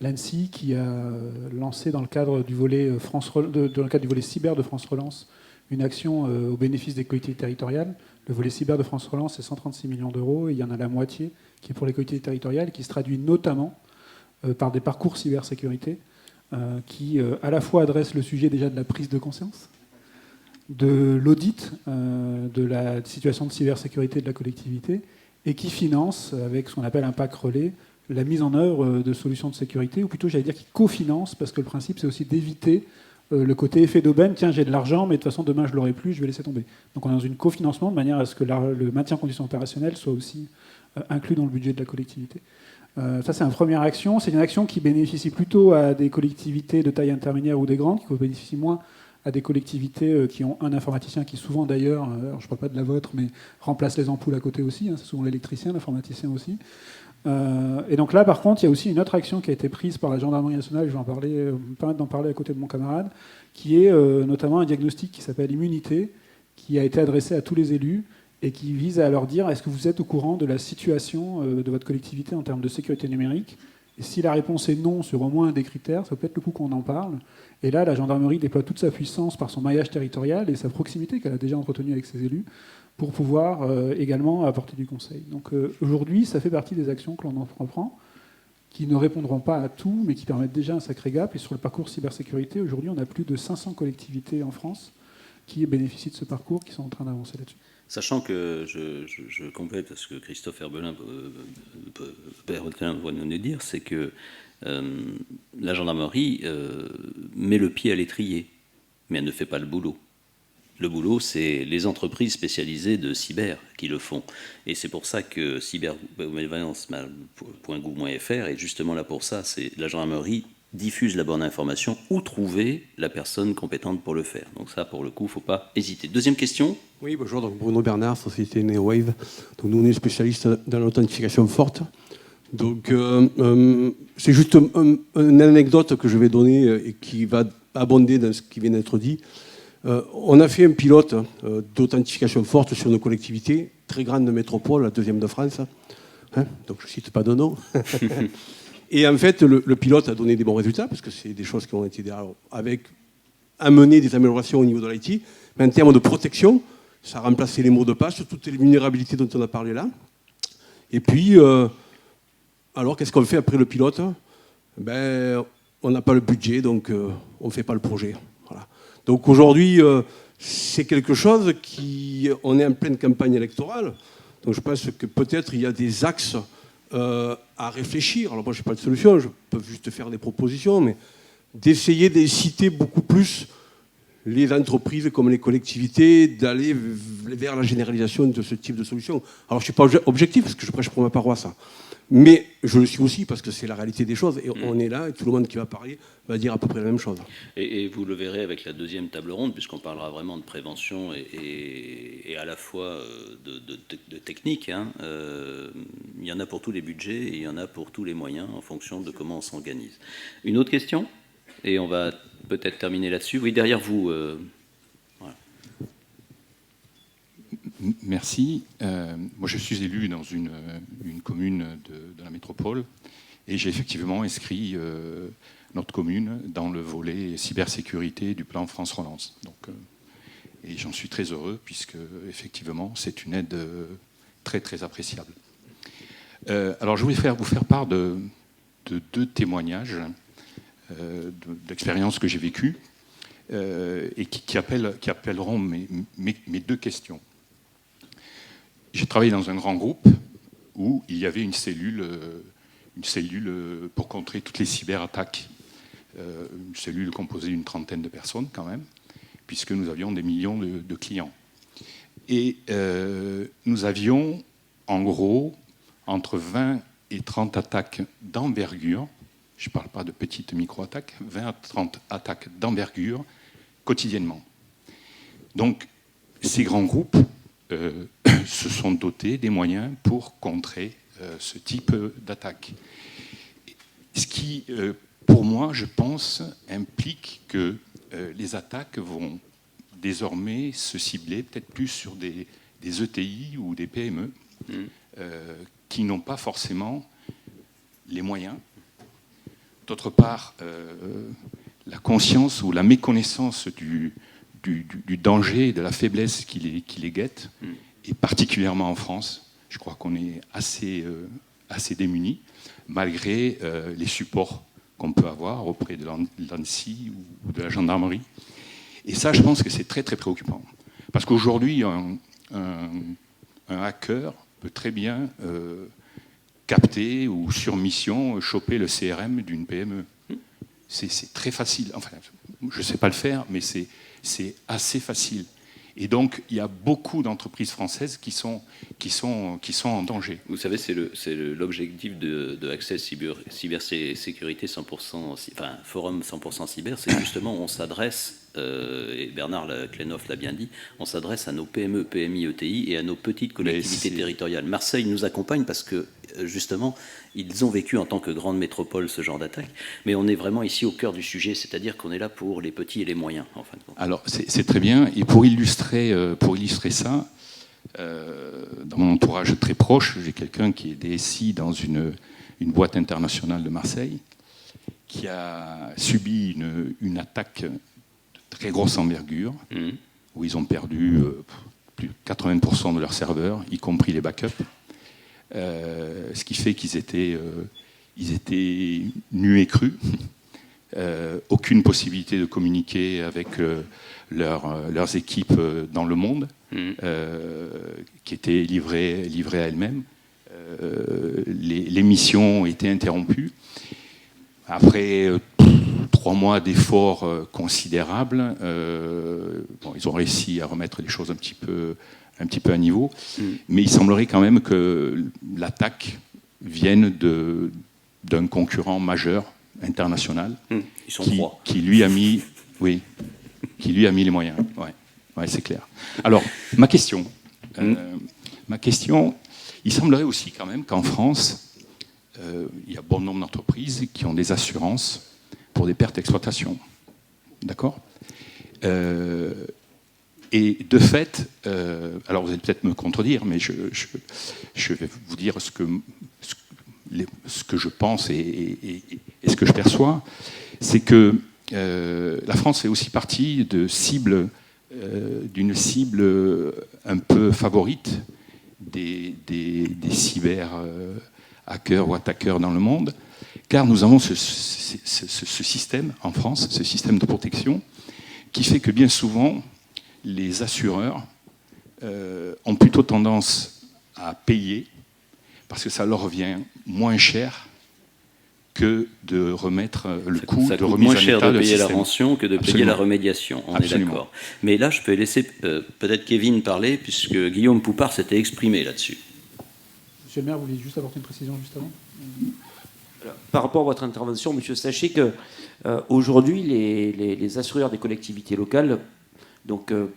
l'ANSSI qui a lancé dans le cadre du volet, dans le cadre du volet cyber de France Relance une action au bénéfice des collectivités territoriales. Le volet cyber de France Relance, c'est 136 millions d'euros, et il y en a la moitié qui est pour les collectivités territoriales, qui se traduit notamment par des parcours cybersécurité qui à la fois adressent le sujet déjà de la prise de conscience, de l'audit de la situation de cybersécurité de la collectivité, et qui financent, avec ce qu'on appelle un PAC relais, la mise en œuvre de solutions de sécurité, ou plutôt j'allais dire qui cofinancent, parce que le principe c'est aussi d'éviter le côté effet d'aubaine, tiens j'ai de l'argent, mais de toute façon demain je l'aurai plus, je vais laisser tomber. Donc on est dans une cofinancement de manière à ce que le maintien en conditions opérationnelles soit aussi inclus dans le budget de la collectivité. Ça c'est une première action. C'est une action qui bénéficie plutôt à des collectivités de taille intermédiaire ou des grandes, qui bénéficient moins à des collectivités qui ont un informaticien qui souvent d'ailleurs, je ne parle pas de la vôtre, mais remplace les ampoules à côté aussi, hein, c'est souvent l'électricien, l'informaticien aussi. Et donc là, par contre, il y a aussi une autre action qui a été prise par la gendarmerie nationale, je vais me permettre d'en parler à côté de mon camarade, qui est notamment un diagnostic qui s'appelle Immunité, qui a été adressé à tous les élus et qui vise à leur dire est-ce que vous êtes au courant de la situation de votre collectivité en termes de sécurité numérique ? Et si la réponse est non sur au moins un des critères, ça peut être le coup qu'on en parle. Et là, la gendarmerie déploie toute sa puissance par son maillage territorial et sa proximité qu'elle a déjà entretenue avec ses élus pour pouvoir également apporter du conseil. Donc aujourd'hui, ça fait partie des actions que l'on entreprend, qui ne répondront pas à tout, mais qui permettent déjà un sacré gap. Et sur le parcours cybersécurité, aujourd'hui, on a plus de 500 collectivités en France qui bénéficient de ce parcours, qui sont en train d'avancer là-dessus. Sachant que je complète ce que Christophe Herbelin va nous dire, c'est que la gendarmerie met le pied à l'étrier. mais elle ne fait pas le boulot. Le boulot, c'est les entreprises spécialisées de cyber qui le font. Et c'est pour ça que cybermalveillance.gouv.fr est justement là pour ça. C'est la gendarmerie diffuse la bonne information où trouver la personne compétente pour le faire. Donc ça, pour le coup, il ne faut pas hésiter. Deuxième question. Oui, bonjour, donc Bruno Bernard, société NeoWave. Donc nous, on est spécialiste dans l'authentification forte. Donc c'est juste une anecdote que je vais donner et qui va abonder dans ce qui vient d'être dit. On a fait un pilote d'authentification forte sur nos collectivités, très grande métropole, la deuxième de France. Hein, donc je ne cite pas de nom. Et en fait, le pilote a donné des bons résultats, parce que c'est des choses qui ont été amené des améliorations au niveau de l'IT. Mais en termes de protection, ça a remplacé les mots de passe, toutes les vulnérabilités dont on a parlé là. Et puis, alors qu'est-ce qu'on fait après le pilote? On n'a pas le budget, donc on ne fait pas le projet. Voilà. Donc aujourd'hui, c'est quelque chose on est en pleine campagne électorale. Donc je pense que peut-être il y a des axes à réfléchir. Alors moi, je n'ai pas de solution, je peux juste faire des propositions, mais d'essayer d'inciter beaucoup plus les entreprises comme les collectivités d'aller vers la généralisation de ce type de solution. Alors je ne suis pas objectif, parce que je prêche pour ma paroisse, mais je le suis aussi parce que c'est la réalité des choses. Et on est là, et tout le monde qui va parler va dire à peu près la même chose. Et vous le verrez avec la deuxième table ronde, puisqu'on parlera vraiment de prévention et à la fois de technique. Hein. Il y en a pour tous les budgets et il y en a pour tous les moyens en fonction de comment on s'organise. Une autre question? Et on va peut-être terminer là-dessus. Oui, derrière vous. Voilà. Merci. Moi, je suis élu dans une commune de la métropole et j'ai effectivement inscrit notre commune dans le volet cybersécurité du plan France Relance. Donc, et j'en suis très heureux puisque, effectivement, c'est une aide très, très appréciable. Alors, je voulais vous faire part de deux témoignages d'expériences que j'ai vécues et qui appelleront mes deux questions. J'ai travaillé dans un grand groupe où il y avait une cellule pour contrer toutes les cyberattaques. Une cellule composée d'une trentaine de personnes quand même, puisque nous avions des millions de clients. Et nous avions en gros entre 20 et 30 attaques d'envergure. Je ne parle pas de petites micro-attaques, 20 à 30 attaques d'envergure quotidiennement. Donc, ces grands groupes se sont dotés des moyens pour contrer ce type d'attaque. Ce qui, pour moi, je pense, implique que les attaques vont désormais se cibler peut-être plus sur des ETI ou des PME qui n'ont pas forcément les moyens. D'autre part, la conscience ou la méconnaissance du danger et de la faiblesse qui les guette, et particulièrement en France, je crois qu'on est assez démunis, malgré les supports qu'on peut avoir auprès de l'ANSSI ou de la gendarmerie. Et ça, je pense que c'est très, très préoccupant. Parce qu'aujourd'hui, un hacker peut très bien capter ou sur mission choper le CRM d'une PME. C'est très facile. Enfin, je ne sais pas le faire, mais c'est assez facile. Et donc, il y a beaucoup d'entreprises françaises qui sont en danger. Vous savez, c'est l'objectif de Access Cybersécurité 100%, enfin, Forum 100% Cyber, c'est justement, on s'adresse, et Bernard Klenoff l'a bien dit, on s'adresse à nos PME, PMI, ETI et à nos petites collectivités territoriales. Marseille nous accompagne parce que, justement, ils ont vécu en tant que grande métropole ce genre d'attaque, mais on est vraiment ici au cœur du sujet, c'est-à-dire qu'on est là pour les petits et les moyens, en fin de compte. Alors, c'est très bien, et pour illustrer ça, dans mon entourage très proche, j'ai quelqu'un qui est DSI dans une boîte internationale de Marseille, qui a subi une attaque de très grosse envergure, où ils ont perdu plus de 80% de leurs serveurs, y compris les backups. Ce qui fait qu'ils étaient nus et crus, aucune possibilité de communiquer avec leurs équipes dans le monde, qui étaient livrées à elles-mêmes. Les missions ont été interrompues. Après 3 mois d'efforts considérables, ils ont réussi à remettre les choses un petit peu à niveau, mais il semblerait quand même que l'attaque vienne d'un concurrent majeur international Ils sont trois. qui lui a mis les moyens. Ouais, c'est clair. Alors, ma question, il semblerait aussi quand même qu'en France, il y a bon nombre d'entreprises qui ont des assurances pour des pertes d'exploitation. D'accord ? Et de fait, alors vous allez peut-être me contredire, mais je vais vous dire ce que je pense et ce que je perçois, c'est que la France fait aussi partie d'une cible un peu favorite des cyber hackers ou attaqueurs dans le monde, car nous avons ce système en France, ce système de protection, qui fait que bien souvent, les assureurs ont plutôt tendance à payer parce que ça leur revient moins cher que de remettre le coût de remise en état. Ça coûte moins cher de payer la rançon que de payer la remédiation, on Absolument. est d'accord. Mais là, je peux laisser peut-être Kevin parler, puisque Guillaume Poupard s'était exprimé là-dessus. Monsieur le maire, vous vouliez juste apporter une précision juste avant ? Par rapport à votre intervention, monsieur, sachez que aujourd'hui, les assureurs des collectivités locales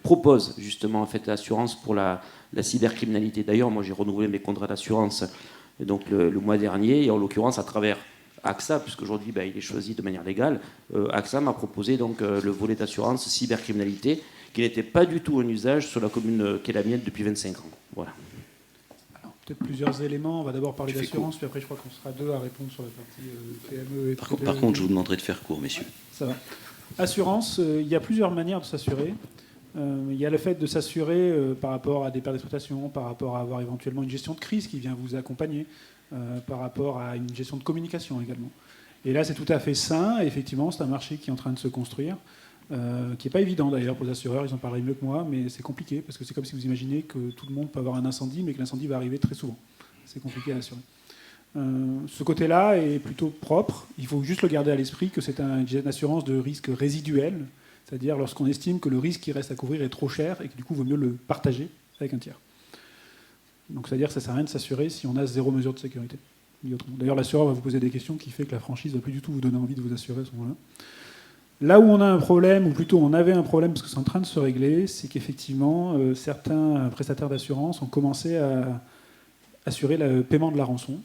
proposent justement en fait l'assurance pour la cybercriminalité. D'ailleurs, moi, j'ai renouvelé mes contrats d'assurance le mois dernier, et en l'occurrence à travers AXA, puisqu'aujourd'hui il est choisi de manière légale. AXA m'a proposé le volet d'assurance cybercriminalité, qui n'était pas du tout en usage sur la commune qui est la mienne depuis 25 ans. Voilà. Peut-être plusieurs éléments. On va d'abord parler d'assurance, puis après je crois qu'on sera deux à répondre sur la partie PME et TPE. Par contre, je vous demanderai de faire court, messieurs. Ouais, ça va. Assurance, il y a plusieurs manières de s'assurer. Il y a le fait de s'assurer par rapport à des pertes d'exploitation, par rapport à avoir éventuellement une gestion de crise qui vient vous accompagner, par rapport à une gestion de communication également. Et là, c'est tout à fait sain. Et effectivement, c'est un marché qui est en train de se construire, qui n'est pas évident d'ailleurs pour les assureurs. Ils en parleraient mieux que moi, mais c'est compliqué parce que c'est comme si vous imaginez que tout le monde peut avoir un incendie, mais que l'incendie va arriver très souvent. C'est compliqué à assurer. Ce côté-là est plutôt propre. Il faut juste le garder à l'esprit que c'est une assurance de risque résiduel, c'est-à-dire lorsqu'on estime que le risque qui reste à couvrir est trop cher et que du coup, il vaut mieux le partager avec un tiers. Donc, c'est-à-dire que ça ne sert à rien de s'assurer si on a 0 mesure de sécurité. D'ailleurs, l'assureur va vous poser des questions qui fait que la franchise ne va plus du tout vous donner envie de vous assurer à ce moment-là. Là où on a un problème, ou plutôt on avait un problème parce que c'est en train de se régler, c'est qu'effectivement, certains prestataires d'assurance ont commencé à assurer le paiement de la rançon.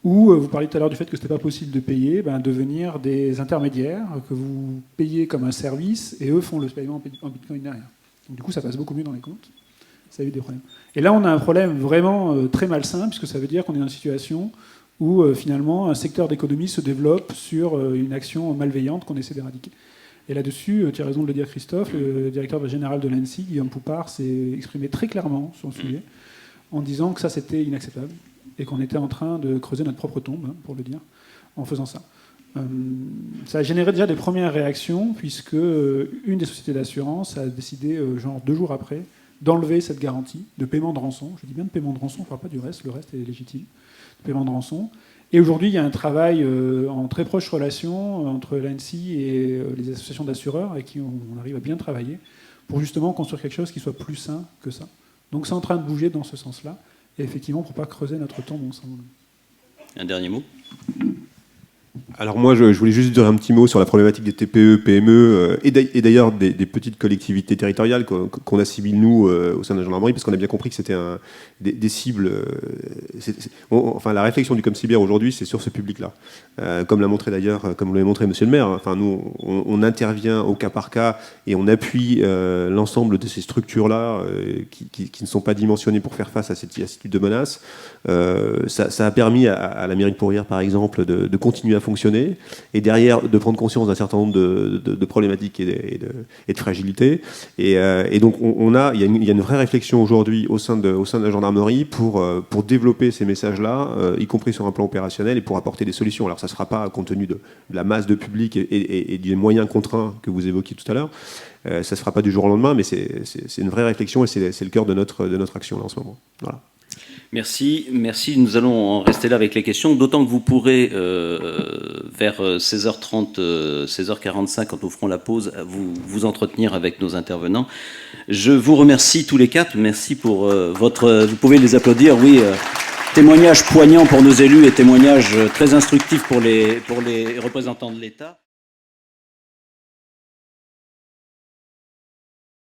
Ou vous parliez tout à l'heure du fait que ce n'était pas possible de payer, devenir des intermédiaires, que vous payez comme un service, et eux font le paiement en bitcoin derrière. Donc, du coup, ça passe beaucoup mieux dans les comptes. Ça a eu des problèmes. Et là, on a un problème vraiment très malsain, puisque ça veut dire qu'on est dans une situation où finalement un secteur d'économie se développe sur une action malveillante qu'on essaie d'éradiquer. Et là-dessus, tu as raison de le dire, Christophe, le directeur général de l'ANSSI, Guillaume Poupard, s'est exprimé très clairement sur le sujet, en disant que ça, c'était inacceptable, et qu'on était en train de creuser notre propre tombe, pour le dire, en faisant ça. Ça a généré déjà des premières réactions, puisque une des sociétés d'assurance a décidé, 2 jours après, d'enlever cette garantie de paiement de rançon. Je dis bien de paiement de rançon, on ne parle pas du reste, le reste est légitime. De paiement de rançon. Et aujourd'hui, il y a un travail en très proche relation entre l'ANSSI et les associations d'assureurs, avec qui on arrive à bien travailler, pour justement construire quelque chose qui soit plus sain que ça. Donc c'est en train de bouger dans ce sens-là, et effectivement, pour ne pas creuser notre tombe ensemble. Un dernier mot ? Alors moi, je voulais juste dire un petit mot sur la problématique des TPE, PME et d'ailleurs des petites collectivités territoriales qu'on assimile, nous, au sein de la gendarmerie, parce qu'on a bien compris que c'était des cibles... Enfin, la réflexion du ComCyber aujourd'hui, c'est sur ce public-là. Comme l'a montré d'ailleurs, comme vous l'avez montré, monsieur le maire, enfin, nous, on intervient au cas par cas et on appuie l'ensemble de ces structures-là qui ne sont pas dimensionnées pour faire face à ce type de menaces. Ça a permis à la mairie de Pourrières, par exemple, de continuer à fonctionner et derrière de prendre conscience d'un certain nombre de problématiques et de fragilités. Et donc il y a une vraie réflexion aujourd'hui au sein de la gendarmerie pour développer ces messages-là, y compris sur un plan opérationnel et pour apporter des solutions. Alors ça ne se fera pas compte tenu de la masse de public et des moyens contraints que vous évoquiez tout à l'heure. Ça ne se fera pas du jour au lendemain, mais c'est une vraie réflexion et c'est le cœur de notre action là en ce moment. Voilà. Merci, merci. Nous allons en rester là avec les questions, d'autant que vous pourrez, vers 16h30, 16h45, quand nous ferons la pause, vous entretenir avec nos intervenants. Je vous remercie tous les quatre. Merci pour votre... Vous pouvez les applaudir, oui. Témoignage poignant pour nos élus et témoignage très instructif pour les représentants de l'État.